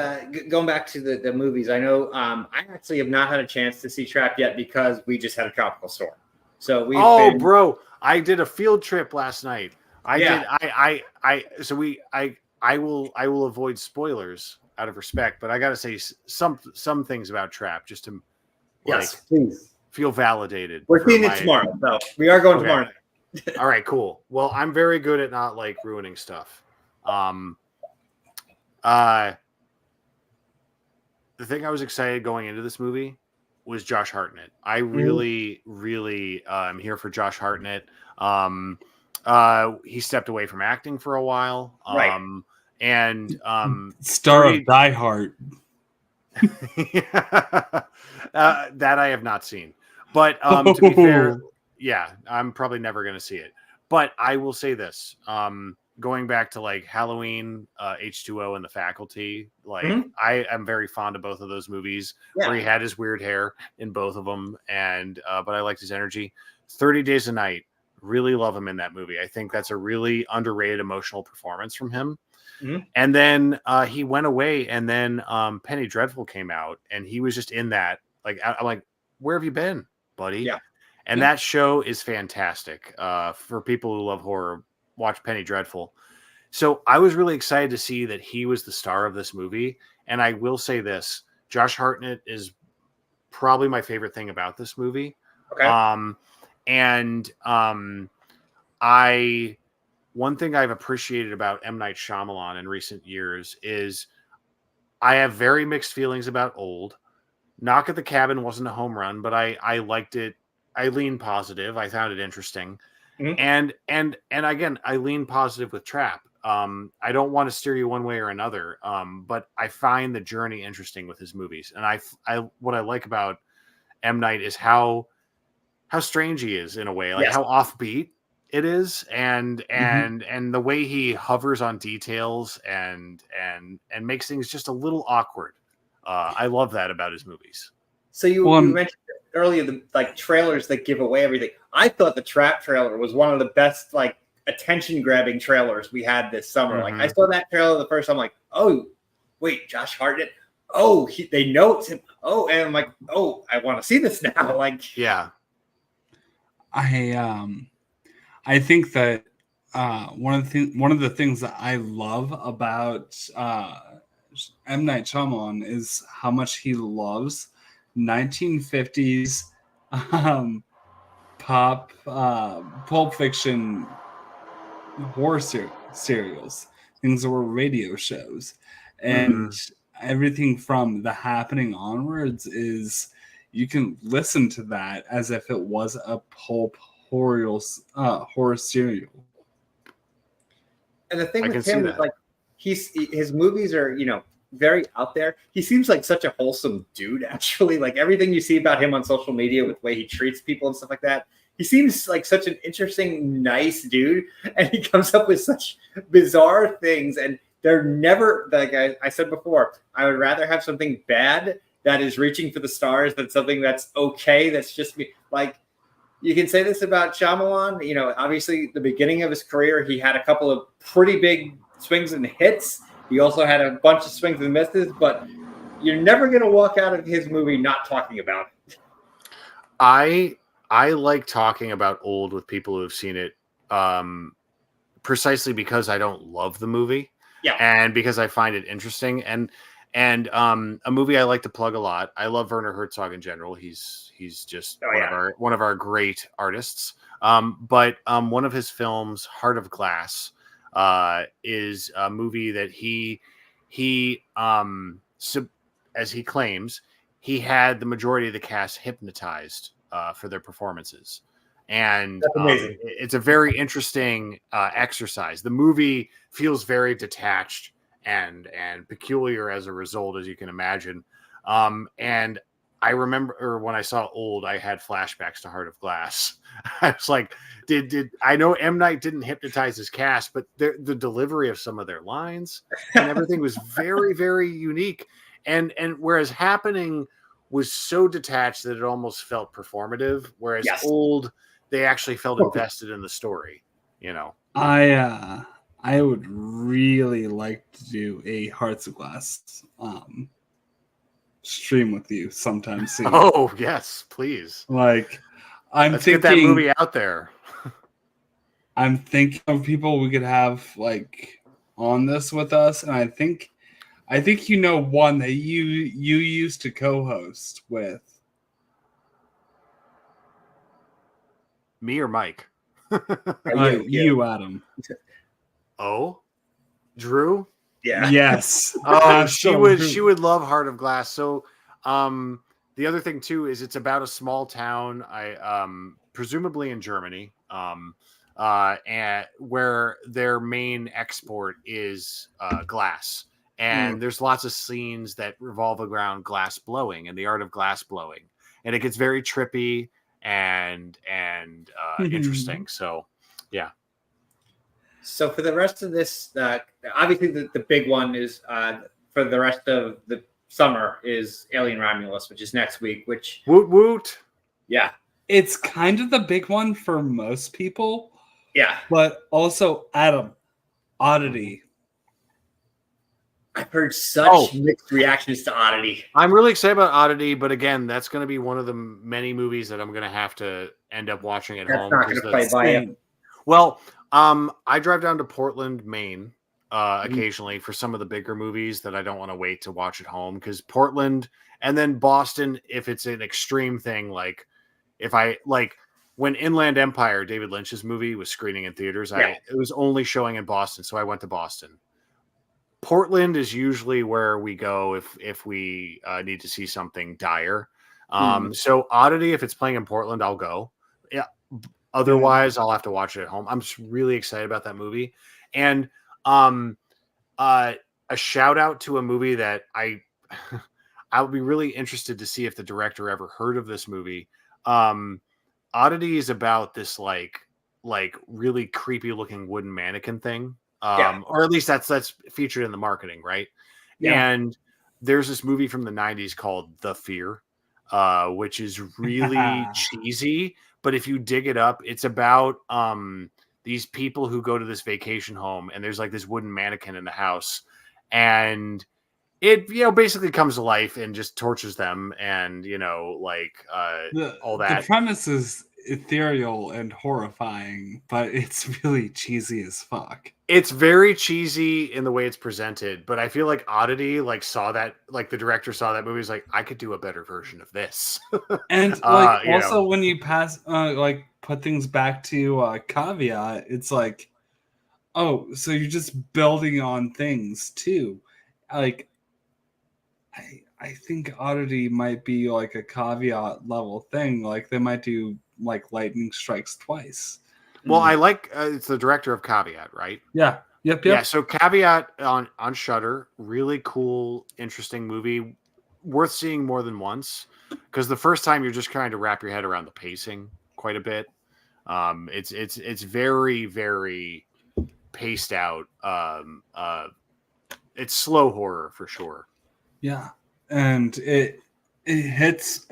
going back to the movies, I know I actually have not had a chance to see Trap yet because we just had a tropical storm. So we bro, I did a field trip last night. I will avoid spoilers out of respect, but I got to say some things about Trap just to please feel validated. We're seeing it tomorrow, so we are going tomorrow night. All right, cool. Well, I'm very good at not like ruining stuff. The thing I was excited going into this movie was Josh Hartnett. I really, really am here for Josh Hartnett. He stepped away from acting for a while. And star of Die Hard. That I have not seen. But to be fair, I'm probably never going to see it. But I will say this. Going back to like Halloween, H2O, and The Faculty, like I am very fond of both of those movies. Where he had his weird hair in both of them, and but I liked his energy. 30 Days a Night, really love him in that movie. I think that's a really underrated emotional performance from him. And then he went away, and then Penny Dreadful came out, and he was just in that. Like I'm like, where have you been, buddy? Yeah. And that show is fantastic. For people who love horror, watch Penny Dreadful. So I was really excited to see that he was the star of this movie. And I will say this, Josh Hartnett is probably my favorite thing about this movie. Okay. One thing I've appreciated about M. Night Shyamalan in recent years is I have very mixed feelings about Old. Knock at the Cabin wasn't a home run, but I liked it. I leaned positive. I found it interesting. And again, I lean positive with Trap. I don't want to steer you one way or another, but I find the journey interesting with his movies. And what I like about M. Night is how strange he is in a way, like how offbeat it is, and the way he hovers on details and makes things just a little awkward. I love that about his movies. So you mentioned earlier the like trailers that give away everything. I thought the Trap trailer was one of the best like attention grabbing trailers we had this summer. Like I saw that trailer the first time, I'm like, oh wait, Josh Hartnett. Oh, they know it's him. Oh, and I'm like, oh, I want to see this now. Like, I think that one of the things that I love about M. Night Shyamalan is how much he loves 1950s Pulp Fiction horror serials, things that were radio shows, and everything from The Happening onwards is you can listen to that as if it was a pulp horror serial. And the thing with him is like his movies are, very out there. He seems like such a wholesome dude, actually. Like everything you see about him on social media with the way he treats people and stuff like that. He seems like such an interesting, nice dude. And he comes up with such bizarre things. And they're never, like I said before, I would rather have something bad that is reaching for the stars than something that's okay. That's just me. Like, you can say this about Shyamalan. Obviously, the beginning of his career, he had a couple of pretty big swings and hits. He also had a bunch of swings and misses, but you're never going to walk out of his movie not talking about it. I like talking about Old with people who have seen it, precisely because I don't love the movie, and because I find it interesting. And a movie I like to plug a lot. I love Werner Herzog in general. He's just one of our great artists. But one of his films, Heart of Glass, is a movie that he as he claims, he had the majority of the cast hypnotized for their performances. And that's amazing. It's a very interesting exercise. The movie feels very detached and peculiar as a result, as you can imagine. And I remember when I saw Old, I had flashbacks to Heart of Glass. I was like, did I know M. Night didn't hypnotize his cast, but the delivery of some of their lines and everything was very, very unique. And whereas Happening was so detached that it almost felt performative, whereas Old, they actually felt invested in the story, I would really like to do a Hearts of Glass stream with you sometime soon. Oh, yes, please. Like, Let's get that movie out there. I'm thinking of people we could have like on this with us, and I think one that you used to co-host with. Me or Mike? You, Adam. Oh, Drew? Yeah. Yes. She would love Heart of Glass. So, the other thing too is it's about a small town, presumably in Germany, and where their main export is glass. And there's lots of scenes that revolve around glass blowing and the art of glass blowing, and it gets very trippy and interesting. So, yeah. So for the rest of this, obviously the big one is for the rest of the summer is Alien Romulus, which is next week. Which woot woot, yeah, it's kind of the big one for most people. Yeah, but also Adam, Oddity. I've heard such mixed reactions to Oddity. I'm really excited about Oddity, but again, that's going to be one of the many movies that I'm going to have to end up watching at home. That's not going to play by you. Well, I drive down to Portland, Maine, occasionally for some of the bigger movies that I don't want to wait to watch at home, because Portland and then Boston, if it's an extreme thing, like when Inland Empire, David Lynch's movie, was screening in theaters, it was only showing in Boston, so I went to Boston. Portland is usually where we go if we need to see something dire. So Oddity, if it's playing in Portland, I'll go. Yeah. Otherwise, I'll have to watch it at home. I'm just really excited about that movie. And a shout out to a movie that I would be really interested to see if the director ever heard of this movie. Oddity is about this like really creepy looking wooden mannequin thing. Or at least that's featured in the marketing, right? Yeah. And there's this movie from the 90s called The Fear, which is really cheesy, but if you dig it up, it's about these people who go to this vacation home, and there's like this wooden mannequin in the house, and it basically comes to life and just tortures them, and all that. The premise ethereal and horrifying, but it's really cheesy as fuck. It's very cheesy in the way it's presented, but I feel like Oddity saw that, like the director saw that movie, was like, I could do a better version of this. And also when you put things back to Caveat, it's like, oh, so you're just building on things too. Like I think Oddity might be like a Caveat level thing. Like they might do like lightning strikes twice. Well, I like it's the director of Caveat, right? Yeah. Yep. Yeah. So Caveat on Shudder, really cool, interesting movie, worth seeing more than once. Because the first time you're just trying to wrap your head around the pacing quite a bit. It's very, very paced out. It's slow horror for sure. Yeah, and it hits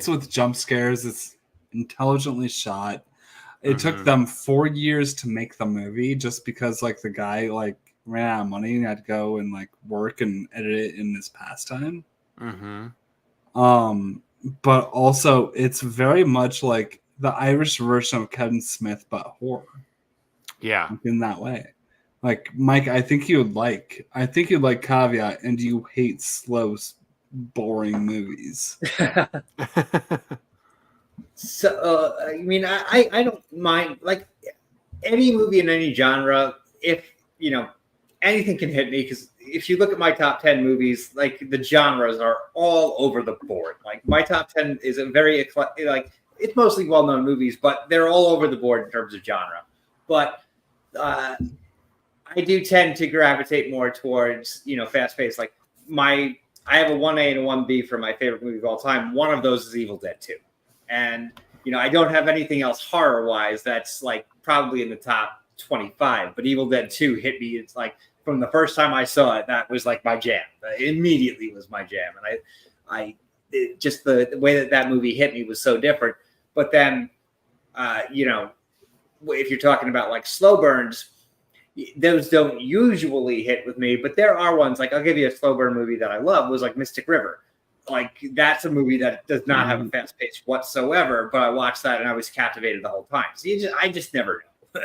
with jump scares. It's intelligently shot. It took them 4 years to make the movie just because like the guy like ran out of money and had to go and like work and edit it in his pastime. But also it's very much like the Irish version of Kevin Smith, but horror. Yeah, in that way. Like Mike, I think you'd like Caveat, and you hate slow, boring movies. So I mean, I don't mind like any movie in any genre. If anything can hit me, because if you look at my top 10 movies, like the genres are all over the board. Like my top 10 is a very like it's mostly well-known movies, but they're all over the board in terms of genre. But I do tend to gravitate more towards, fast-paced. Like I have a 1A and a 1B for my favorite movie of all time. One of those is Evil Dead 2. And, I don't have anything else horror-wise that's like probably in the top 25. But Evil Dead 2 hit me. It's like from the first time I saw it, that was like my jam. It immediately was my jam. And just the way that movie hit me was so different. But then, if you're talking about like slow burns, those don't usually hit with me, but there are ones. Like I'll give you a slow burn movie that I love was like Mystic River. Like that's a movie that does not have a fast pace whatsoever, but I watched that and I was captivated the whole time. So I just never know.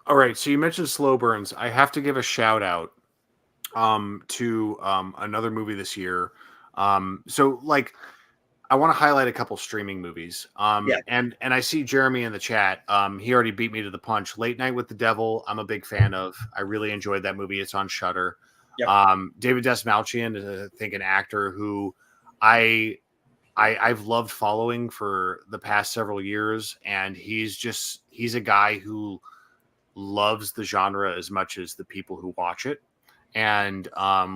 All right, so you mentioned slow burns. I have to give a shout out to another movie this year. So like I want to highlight a couple streaming movies. And I see Jeremy in the chat. He already beat me to the punch. Late Night with the Devil, I'm a big fan of. I really enjoyed that movie. It's on Shudder. Yep. David Dastmalchian is, I think, an actor who I've loved following for the past several years, and he's a guy who loves the genre as much as the people who watch it. And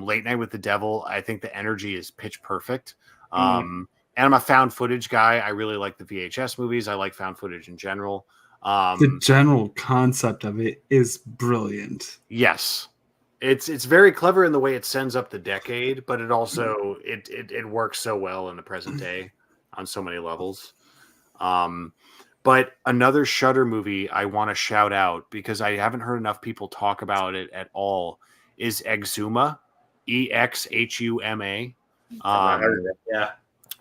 Late Night with the Devil, I think the energy is pitch perfect. And I'm a found footage guy. I really like the VHS movies. I like found footage in general. The general concept of it is brilliant. Yes. It's very clever in the way it sends up the decade, but it also it works so well in the present day on so many levels. But another Shudder movie I want to shout out because I haven't heard enough people talk about it at all is Exhuma, Exhuma.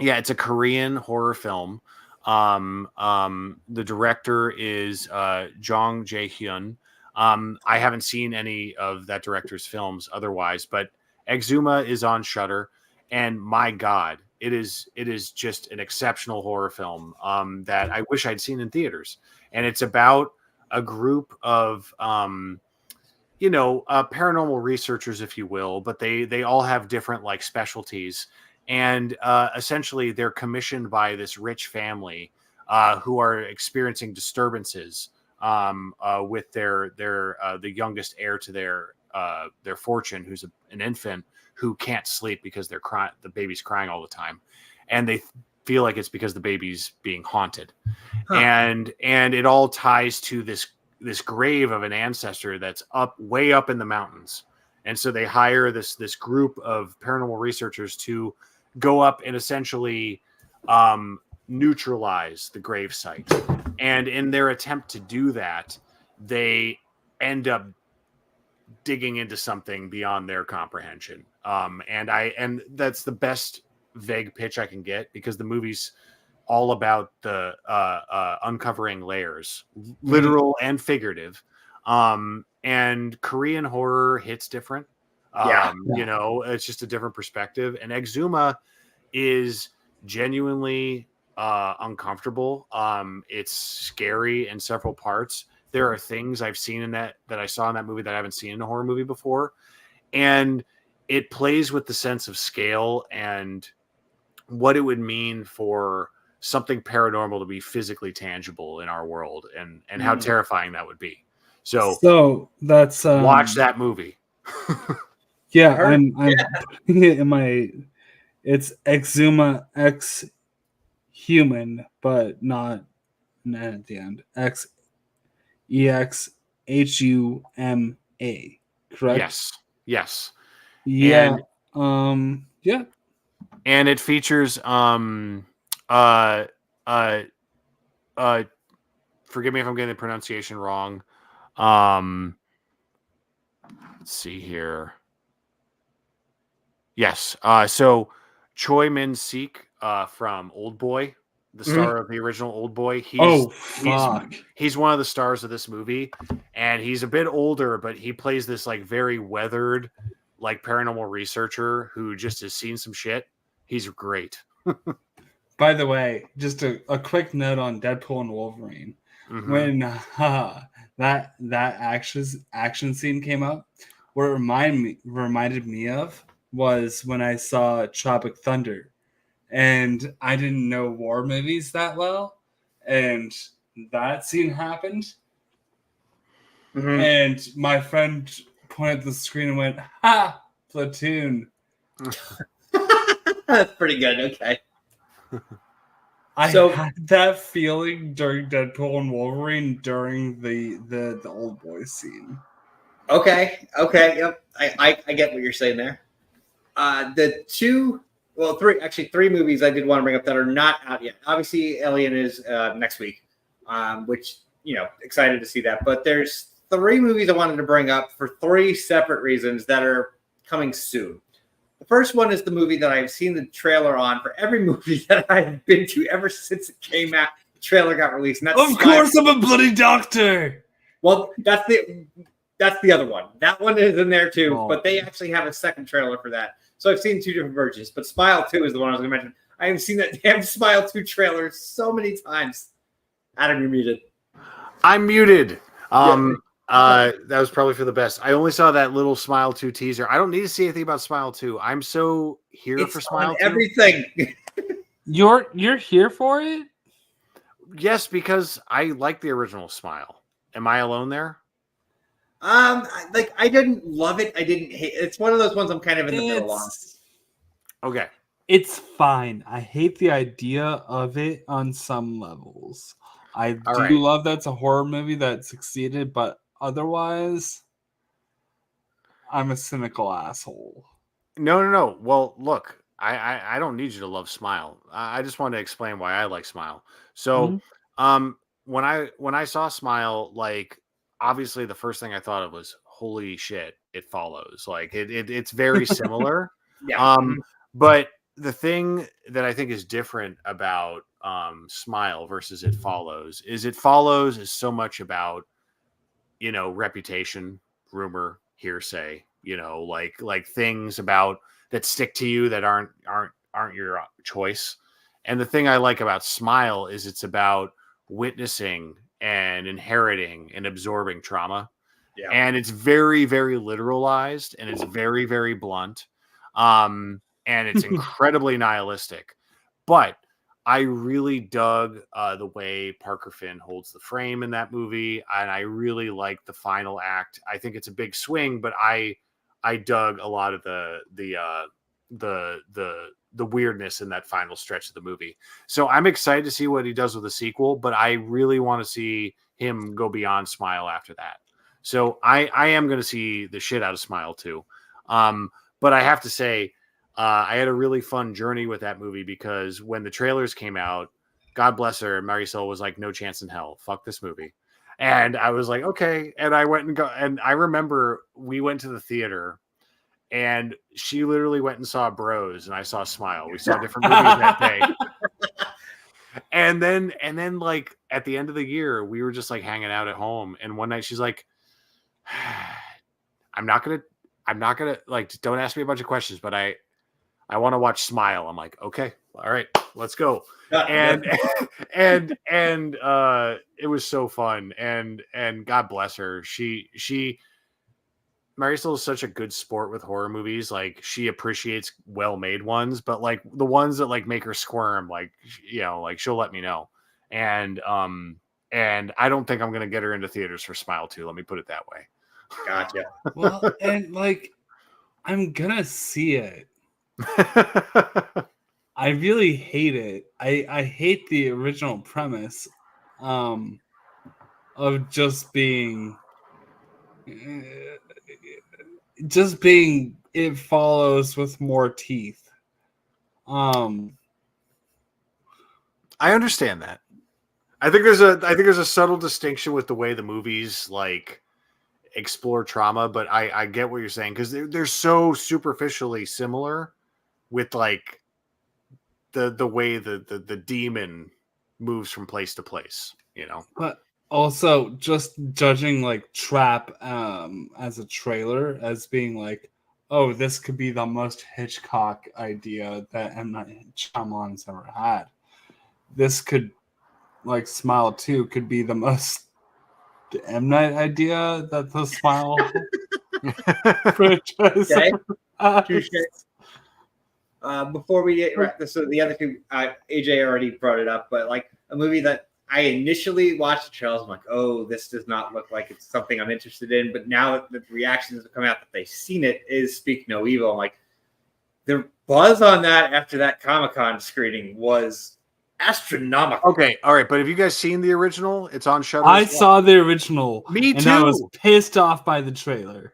Yeah, it's a Korean horror film. The director is Jong Jae-hyun. I haven't seen any of that director's films otherwise, but Exhuma is on Shudder, and my God, it is just an exceptional horror film that I wish I'd seen in theaters. And it's about a group of paranormal researchers, if you will, but they all have different like specialties. And essentially, they're commissioned by this rich family who are experiencing disturbances with the youngest heir to their fortune, who's an infant who can't sleep because the baby's crying all the time, and they feel like it's because the baby's being haunted, and it all ties to this grave of an ancestor that's way up in the mountains, and so they hire this group of paranormal researchers to go up and essentially neutralize the grave site. And in their attempt to do that, they end up digging into something beyond their comprehension. And that's the best vague pitch I can get because the movie's all about the uncovering layers, literal and figurative. And Korean horror hits different. Yeah. You know, it's just a different perspective. And Exuma is genuinely uncomfortable. It's scary in several parts. There are things I've seen in that I saw in that movie that I haven't seen in a horror movie before. And it plays with the sense of scale and what it would mean for something paranormal to be physically tangible in our world, and how terrifying that would be. So that's watch that movie. Yeah, I'm putting it in my. It's Exuma X human, but not an N at the end. EXHUMA. Correct. Yes. Yeah. Yeah. And it features forgive me if I'm getting the pronunciation wrong. Let's see here. Yes. So Choi Min-sik from Old Boy, the star of the original Old Boy. He's one of the stars of this movie, and he's a bit older, but he plays this like very weathered, like paranormal researcher who just has seen some shit. He's great. By the way, just a quick note on Deadpool and Wolverine. Mm-hmm. When that action scene came up, what it reminded me of was when I saw Tropic Thunder, and I didn't know war movies that well, and that scene happened, and my friend pointed at the screen and went, "Ha! Platoon." That's pretty good. Okay. I had that feeling during Deadpool and Wolverine during the Old Boy scene. Okay. Yep. I get what you're saying there. The three movies I did want to bring up that are not out yet. Obviously, Alien is next week, which, excited to see that. But there's 3 movies I wanted to bring up for 3 separate reasons that are coming soon. The first one is the movie that I've seen the trailer on for every movie that I've been to ever since it came out. The trailer got released. And that's of course, I'm a bloody doctor. Well, that's the other one. That one is in there too, but they actually have a second trailer for that. So I've seen 2 different versions, but Smile 2 is the one I was going to mention. I have seen that damn Smile 2 trailer so many times. Adam, you're muted. I'm muted. That was probably for the best. I only saw that little Smile 2 teaser. I don't need to see anything about Smile 2. I'm so here for Smile 2. Everything. You're here for it? Yes, because I like the original Smile. Am I alone there? I didn't love it. I didn't hate it. It's one of those ones I'm kind of in the middle on. Okay. It's fine. I hate the idea of it on some levels. I love that's a horror movie that succeeded, but otherwise, I'm a cynical asshole. No. Well, look, I don't need you to love Smile. I just want to explain why I like Smile. So, when I saw Smile, like, obviously the first thing I thought of was, holy shit, It Follows. Like it's very similar. Yeah. But the thing that I think is different about Smile versus It Follows is so much about, reputation, rumor, hearsay, like things about that stick to you that aren't your choice. And the thing I like about Smile is it's about witnessing and inheriting and absorbing trauma. Yeah. And it's very, very literalized, and it's very, very blunt. And it's incredibly nihilistic. But I really dug the way Parker Finn holds the frame in that movie, and I really like the final act. I think it's a big swing, but I dug a lot of the weirdness in that final stretch of the movie. So I'm excited to see what he does with the sequel, but I really want to see him go beyond Smile after that. So I am going to see the shit out of Smile too. But I have to say, I had a really fun journey with that movie because when the trailers came out, God bless her, Marisol was like, no chance in hell. Fuck this movie. And I was like, okay. And I went and I remember we went to the theater and she literally went and saw Bros and I saw Smile. We saw different movies that day. And then like at the end of the year, we were just like hanging out at home. And one night she's like, I'm not gonna like, don't ask me a bunch of questions, but I want to watch Smile. I'm like, okay, all right, let's go. And it was so fun. And God bless her. Marisol is such a good sport with horror movies. Like, she appreciates well-made ones, but like the ones that like make her squirm, like, you know, like she'll let me know. And I don't think I'm gonna get her into theaters for Smile 2. Let me put it that way. Gotcha. Well, and like, I'm gonna see it. I really hate it. I hate the original premise of just being it follows with more teeth. I understand that. I think there's a subtle distinction with the way the movies like explore trauma, but I get what you're saying, because they're so superficially similar with like the way the demon moves from place to place, you know. But also, just judging like Trap as a trailer as being like, oh, this could be the most Hitchcock idea that M. Night Shyamalan's ever had. This could, like, Smile 2 could be the most M. Night idea that the Smile franchise Okay. has. Touche. Before we get so the other two, AJ already brought it up, but like a movie that I initially watched the trailers, I'm like, oh, this does not look like it's something I'm interested in. But now that the reactions have come out that they've seen it, is Speak No Evil. I'm like, the buzz on that after that Comic-Con screening was astronomical. Okay, all right, but have you guys seen the original? It's on Shudder. I saw the original. Me and too. I was pissed off by the trailer.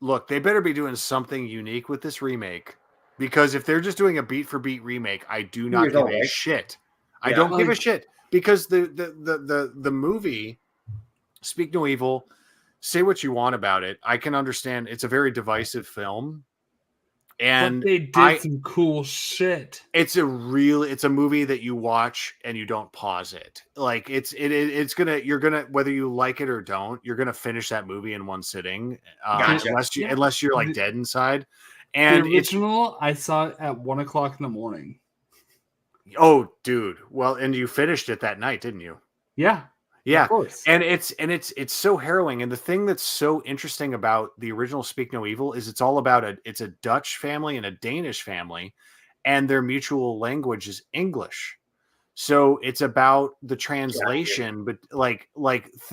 Look, they better be doing something unique with this remake, because if they're just doing a beat for beat remake, I do not give a shit. I don't give a shit, because the movie Speak No Evil, say what you want about it, I can understand it's a very divisive film, and but they did some cool shit. It's a movie that you watch and you don't pause it. Like you're gonna, whether you like it or don't, you're gonna finish that movie in one sitting, Gotcha. unless you're like dead inside. And the original, I saw it at 1:00 in the morning. Oh, dude. Well, and you finished it that night, didn't you? Yeah. Yeah. Of course. And it's so harrowing. And the thing that's so interesting about the original Speak No Evil is it's all about it's a Dutch family and a Danish family, and their mutual language is English. So it's about the translation, but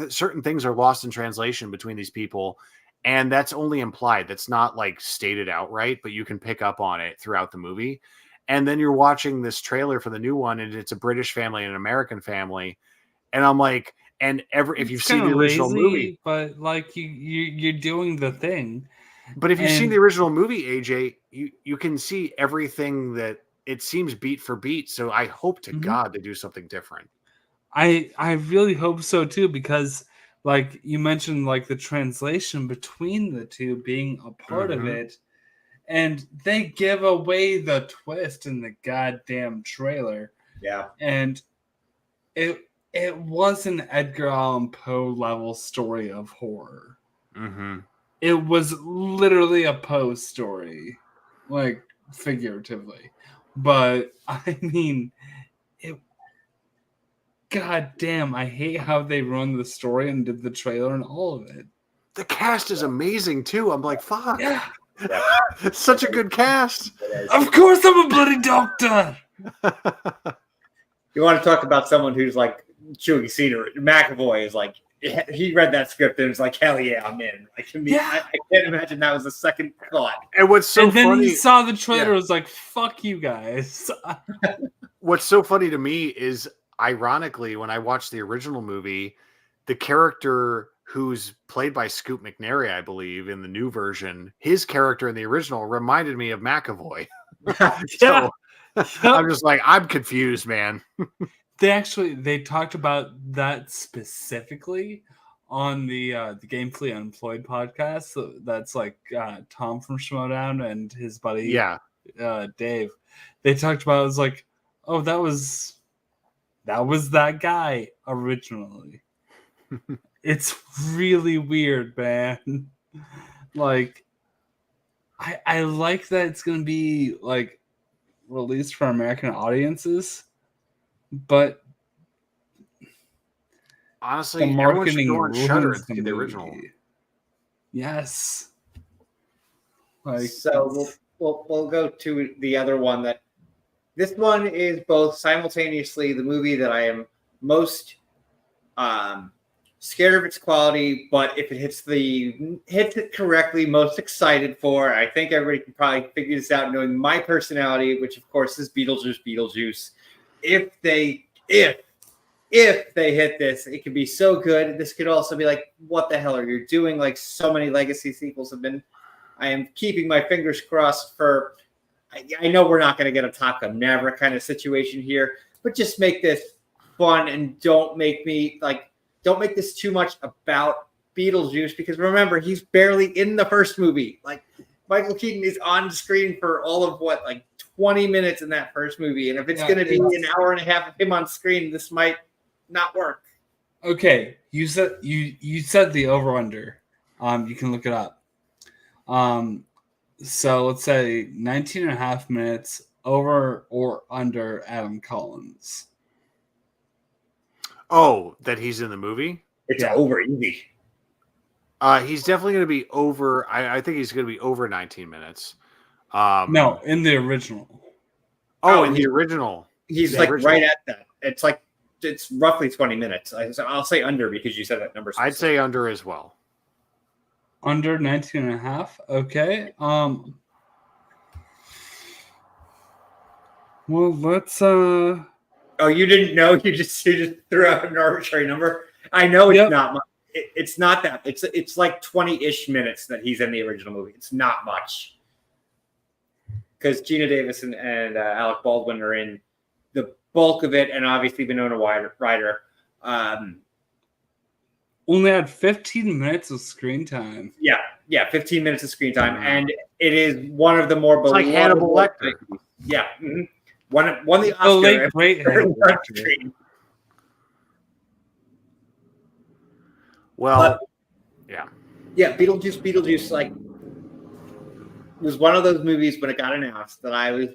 certain things are lost in translation between these people. And that's only implied. That's not like stated outright, but you can pick up on it throughout the movie. And then you're watching this trailer for the new one, and it's a British family and an American family. And I'm like, if you've seen the original movie, but like you're doing the thing. But if you've seen the original movie, AJ, you can see everything that it seems beat for beat. So I hope to God they do something different. I really hope so too, because like you mentioned, like the translation between the two being a part of it. And they give away the twist in the goddamn trailer. Yeah. And it was an Edgar Allan Poe level story of horror. It was literally a Poe story, like figuratively. But I mean, goddamn, I hate how they run the story and did the trailer and all of it. The cast is amazing too. I'm like, fuck. Yeah. Such a good cast. Of course I'm a bloody doctor. You want to talk about someone who's like chewing scenery? McAvoy is like, he read that script and was like, hell yeah, I'm in. Like, I can't imagine that was the second thought. And what's so and then funny, he saw the trailer, was like, fuck you guys. What's so funny to me is, ironically, when I watched the original movie, the character who's played by Scoot McNairy, I believe, in the new version, his character in the original reminded me of McAvoy. So I'm just like, I'm confused, man. They talked about that specifically on the Gamefully Unemployed podcast. So that's like Tom from Schmodown and his buddy Dave. They talked about it was like, oh, that was that guy originally. It's really weird, man. Like, I like that it's gonna be like released for American audiences, but Honestly, the everyone should marketing go on Shudder ruins and the see the original. movie. Yes. Like, So we'll go to the other one. That this one is both simultaneously the movie that I am most scared of its quality, but if it hits it correctly, most excited for. I think everybody can probably figure this out, knowing my personality, which of course is Beetlejuice. If they hit this, it could be so good. This could also be like, what the hell are you doing? Like so many legacy sequels have been. I am keeping my fingers crossed for. I know we're not going to get a Top Gun Maverick kind of situation here, but just make this fun and don't make this too much about Beetlejuice, because remember, he's barely in the first movie. Like Michael Keaton is on screen for all of 20 minutes in that first movie, and if it's going to be an hour and a half of him on screen, this might not work. okay, you said the over under. You can look it up. So let's say 19 and a half minutes, over or under Adam Collins. Oh, that he's in the movie? It's over easy. He's definitely going to be over. I think he's going to be over 19 minutes. No, in the original. Oh, in the original. He's right at that. It's roughly 20 minutes. I'll say under because you said that number. I'd say under as well. Under 19 and a half. Okay. Well, let's Oh, you didn't know? You just threw out an arbitrary number. I know it's not much. It's not that. It's like 20-ish minutes that he's in the original movie. It's not much. Because Gina Davis and Alec Baldwin are in the bulk of it, and obviously Winona Ryder. Only had 15 minutes of screen time. Yeah, 15 minutes of screen time, and it is one of the more beloved. Like Hannibal Lecter. Yeah, won the Oscar. Great Hannibal Lecter. Well, yeah. Beetlejuice, was one of those movies when it got announced that I was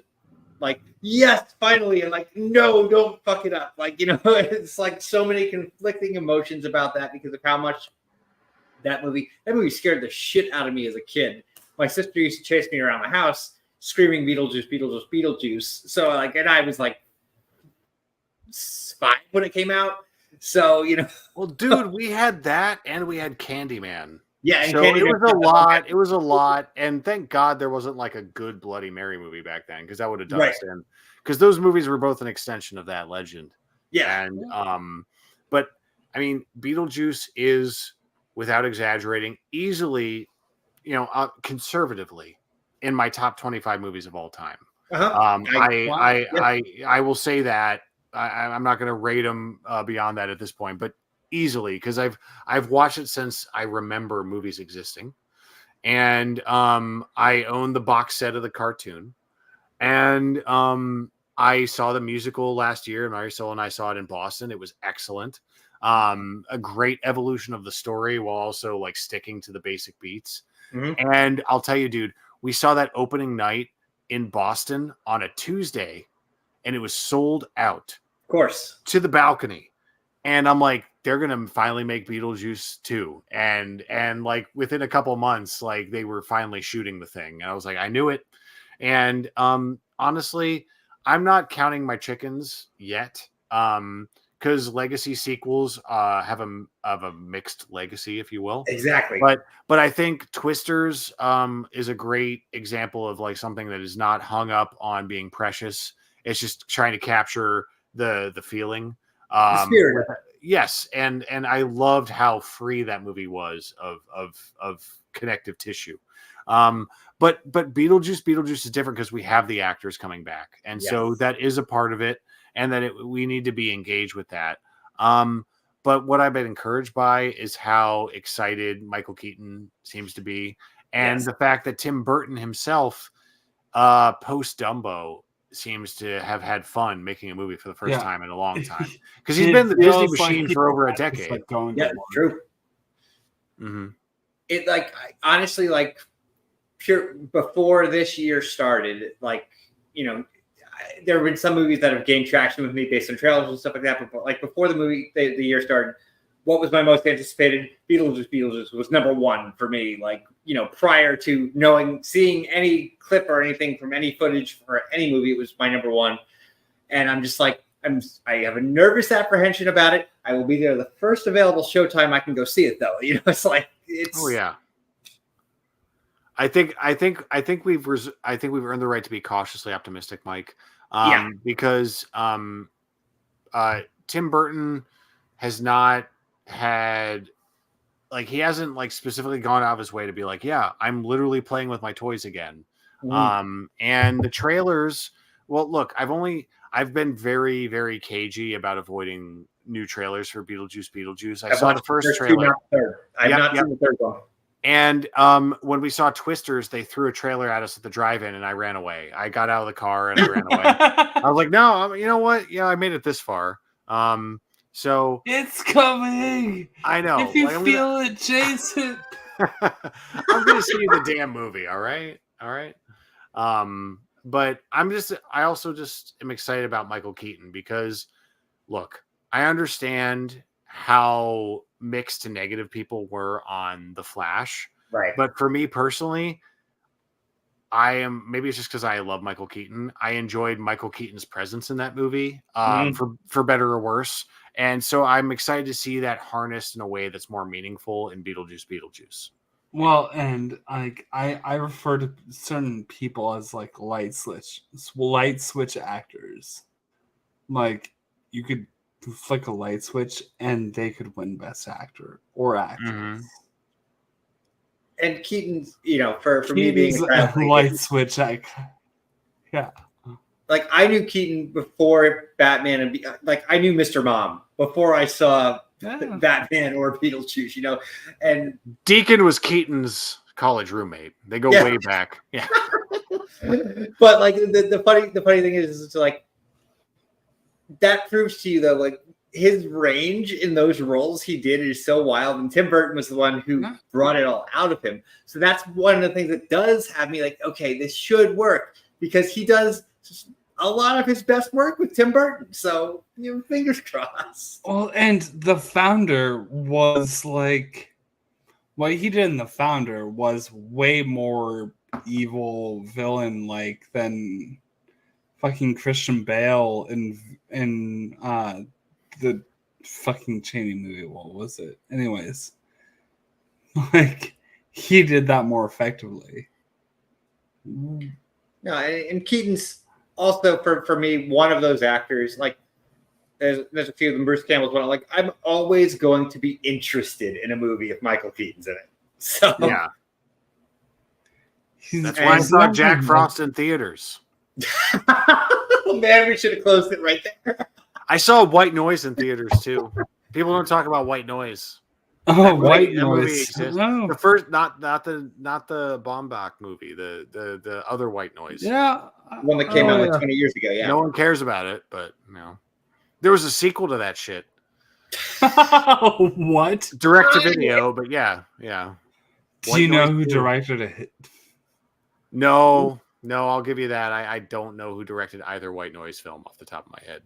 like, yes, finally, and no, don't fuck it up. It's like so many conflicting emotions about that because of how much that movie scared the shit out of me as a kid. My sister used to chase me around the house screaming Beetlejuice. So and I was 5 when it came out. So, well, dude, we had that and we had Candyman. Yeah, and so Candyman, it was a lot. It was a lot, and thank God there wasn't a good Bloody Mary movie back then, because that would have done us in. Because those movies were both an extension of that legend. Yeah, and but I mean, Beetlejuice is, without exaggerating, easily, conservatively, in my top 25 movies of all time. I will say that I'm not going to rate them beyond that at this point, but easily, because I've watched it since I remember movies existing, and I own the box set of the cartoon, and I saw the musical last year. Marisol and I saw it in Boston. It was excellent. A great evolution of the story while also sticking to the basic beats. Mm-hmm. And I'll tell you, dude, we saw that opening night in Boston on a Tuesday, and it was sold out. Of course, to the balcony. And I'm like, they're going to finally make Beetlejuice 2. And within a couple months, they were finally shooting the thing. And I was like, I knew it. And honestly, I'm not counting my chickens yet. Because legacy sequels have a mixed legacy, if you will. Exactly. But I think Twisters is a great example of something that is not hung up on being precious. It's just trying to capture the feeling. The spirit. Yes, and I loved how free that movie was of connective tissue. But Beetlejuice is different because we have the actors coming back, and so that is a part of it, and that we need to be engaged with that. But what I've been encouraged by is how excited Michael Keaton seems to be, and the fact that Tim Burton himself, post Dumbo, seems to have had fun making a movie for the first Yeah. time in a long time because he's It been the Disney feels like machine he for over a was, decade. like, going Yeah, to work. true. Hmm. It honestly, pure before this year started, there have been some movies that have gained traction with me based on trailers and stuff like that. But like before the year started, what was my most anticipated? Beetlejuice was number one for me. Prior to seeing any clip or anything from any footage for any movie, it was my number one. And I'm just like, I have a nervous apprehension about it. I will be there the first available showtime I can go see it, though. Oh yeah. I think we've earned the right to be cautiously optimistic, Mike. Because Tim Burton has not had, he hasn't specifically gone out of his way to be like, yeah, I'm literally playing with my toys again. And the trailers, well, look, I've been very, very cagey about avoiding new trailers for Beetlejuice. I saw the first trailer. I've not seen the third one. And when we saw Twisters, they threw a trailer at us at the drive-in, and I ran away. I got out of the car and I ran away. I was like, "No, you know what? Yeah, I made it this far." So it's coming. I know. If you feel it, Jason. I'm gonna see the damn movie. All right. But I also just am excited about Michael Keaton because, look, I understand how mixed to negative people were on The Flash. Right. But for me personally, maybe it's just because I love Michael Keaton. I enjoyed Michael Keaton's presence in that movie, for better or worse. And so I'm excited to see that harnessed in a way that's more meaningful in Beetlejuice. Well, and I refer to certain people as light switch actors. You could flick a light switch and they could win Best Actor or Actress. Mm-hmm. And Keaton's, for me being a light switch, yeah. I knew Keaton before Batman, and I knew Mr. Mom before I saw Batman or Beetlejuice, and Deacon was Keaton's college roommate. They go way back. Yeah. But the funny thing is it's that proves to you though, his range in those roles he did is so wild, and Tim Burton was the one who brought it all out of him. So that's one of the things that does have me okay, this should work, because he does a lot of his best work with Tim Burton. So fingers crossed. Well, and The Founder was what he did in The Founder was way more evil villain than fucking Christian Bale in the fucking Chaney movie. What was it? Anyways, he did that more effectively. No, and Keaton's also for me one of those actors. There's a few of them. Bruce Campbell's one. I'm always going to be interested in a movie if Michael Keaton's in it. So yeah, that's why I saw Jack Frost in theaters. Man, we should have closed it right there. I saw White Noise in theaters too. People don't talk about White Noise. Oh, White Noise. The first, not the Baumbach movie, the other White Noise. Yeah, one that came out 20 years ago. Yeah, no one cares about it, but there was a sequel to that shit. What? Direct to video, but yeah. Do you know who directed it? No, I'll give you that. I don't know who directed either White Noise film off the top of my head.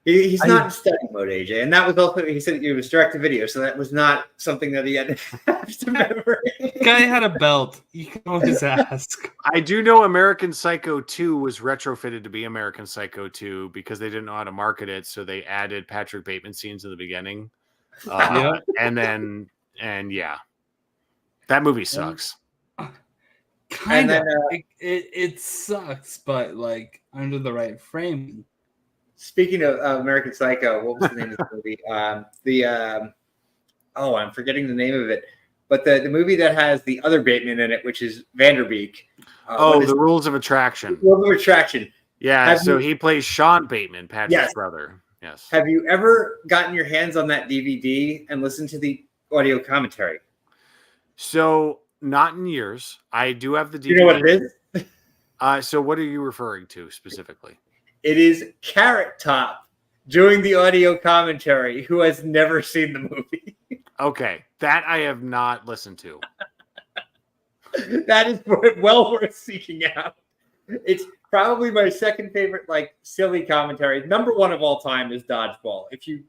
He's not in study mode, AJ, and that was also, he said it was direct to video, so that was not something that he had to remember. Guy had a belt. You can always ask. I do know American Psycho 2 was retrofitted to be American Psycho 2 because they didn't know how to market it, so they added Patrick Bateman scenes in the beginning. And that movie sucks. Kind of. It sucks, but under the right frame. Speaking of American Psycho, what was the name of the movie? I'm forgetting the name of it. But the movie that has the other Bateman in it, which is Vanderbeek. The Rules of Attraction. Rules of Attraction. Yeah, he plays Sean Bateman, Patrick's brother. Yes. Have you ever gotten your hands on that DVD and listened to the audio commentary? So, not in years. I do have the DVD. Do you know what it is? So what are you referring to specifically? It is Carrot Top doing the audio commentary, who has never seen the movie. Okay, that I have not listened to. That is well worth seeking out. It's probably my second favorite, like, silly commentary. Number one of all time is Dodgeball. If you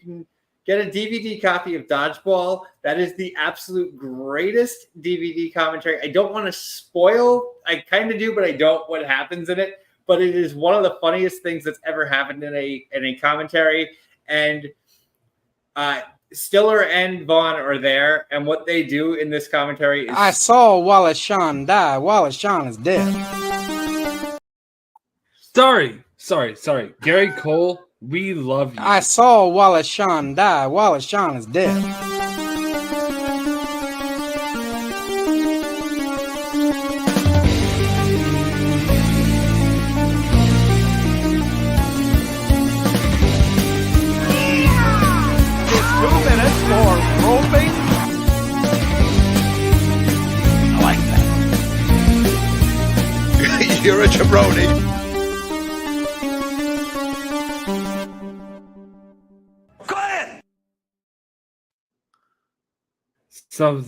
can get a DVD copy of Dodgeball, that is the absolute greatest DVD commentary. I don't want to spoil. I kind of do, but I don't what happens in it. But it is one of the funniest things that's ever happened in a commentary. And Stiller and Vaughn are there, and what they do in this commentary is... I saw Wallace Shawn die. Wallace Shawn is dead. Sorry. Gary Cole, we love you. I saw Wallace Shawn die. Wallace Shawn is dead. You're a jabroni. So that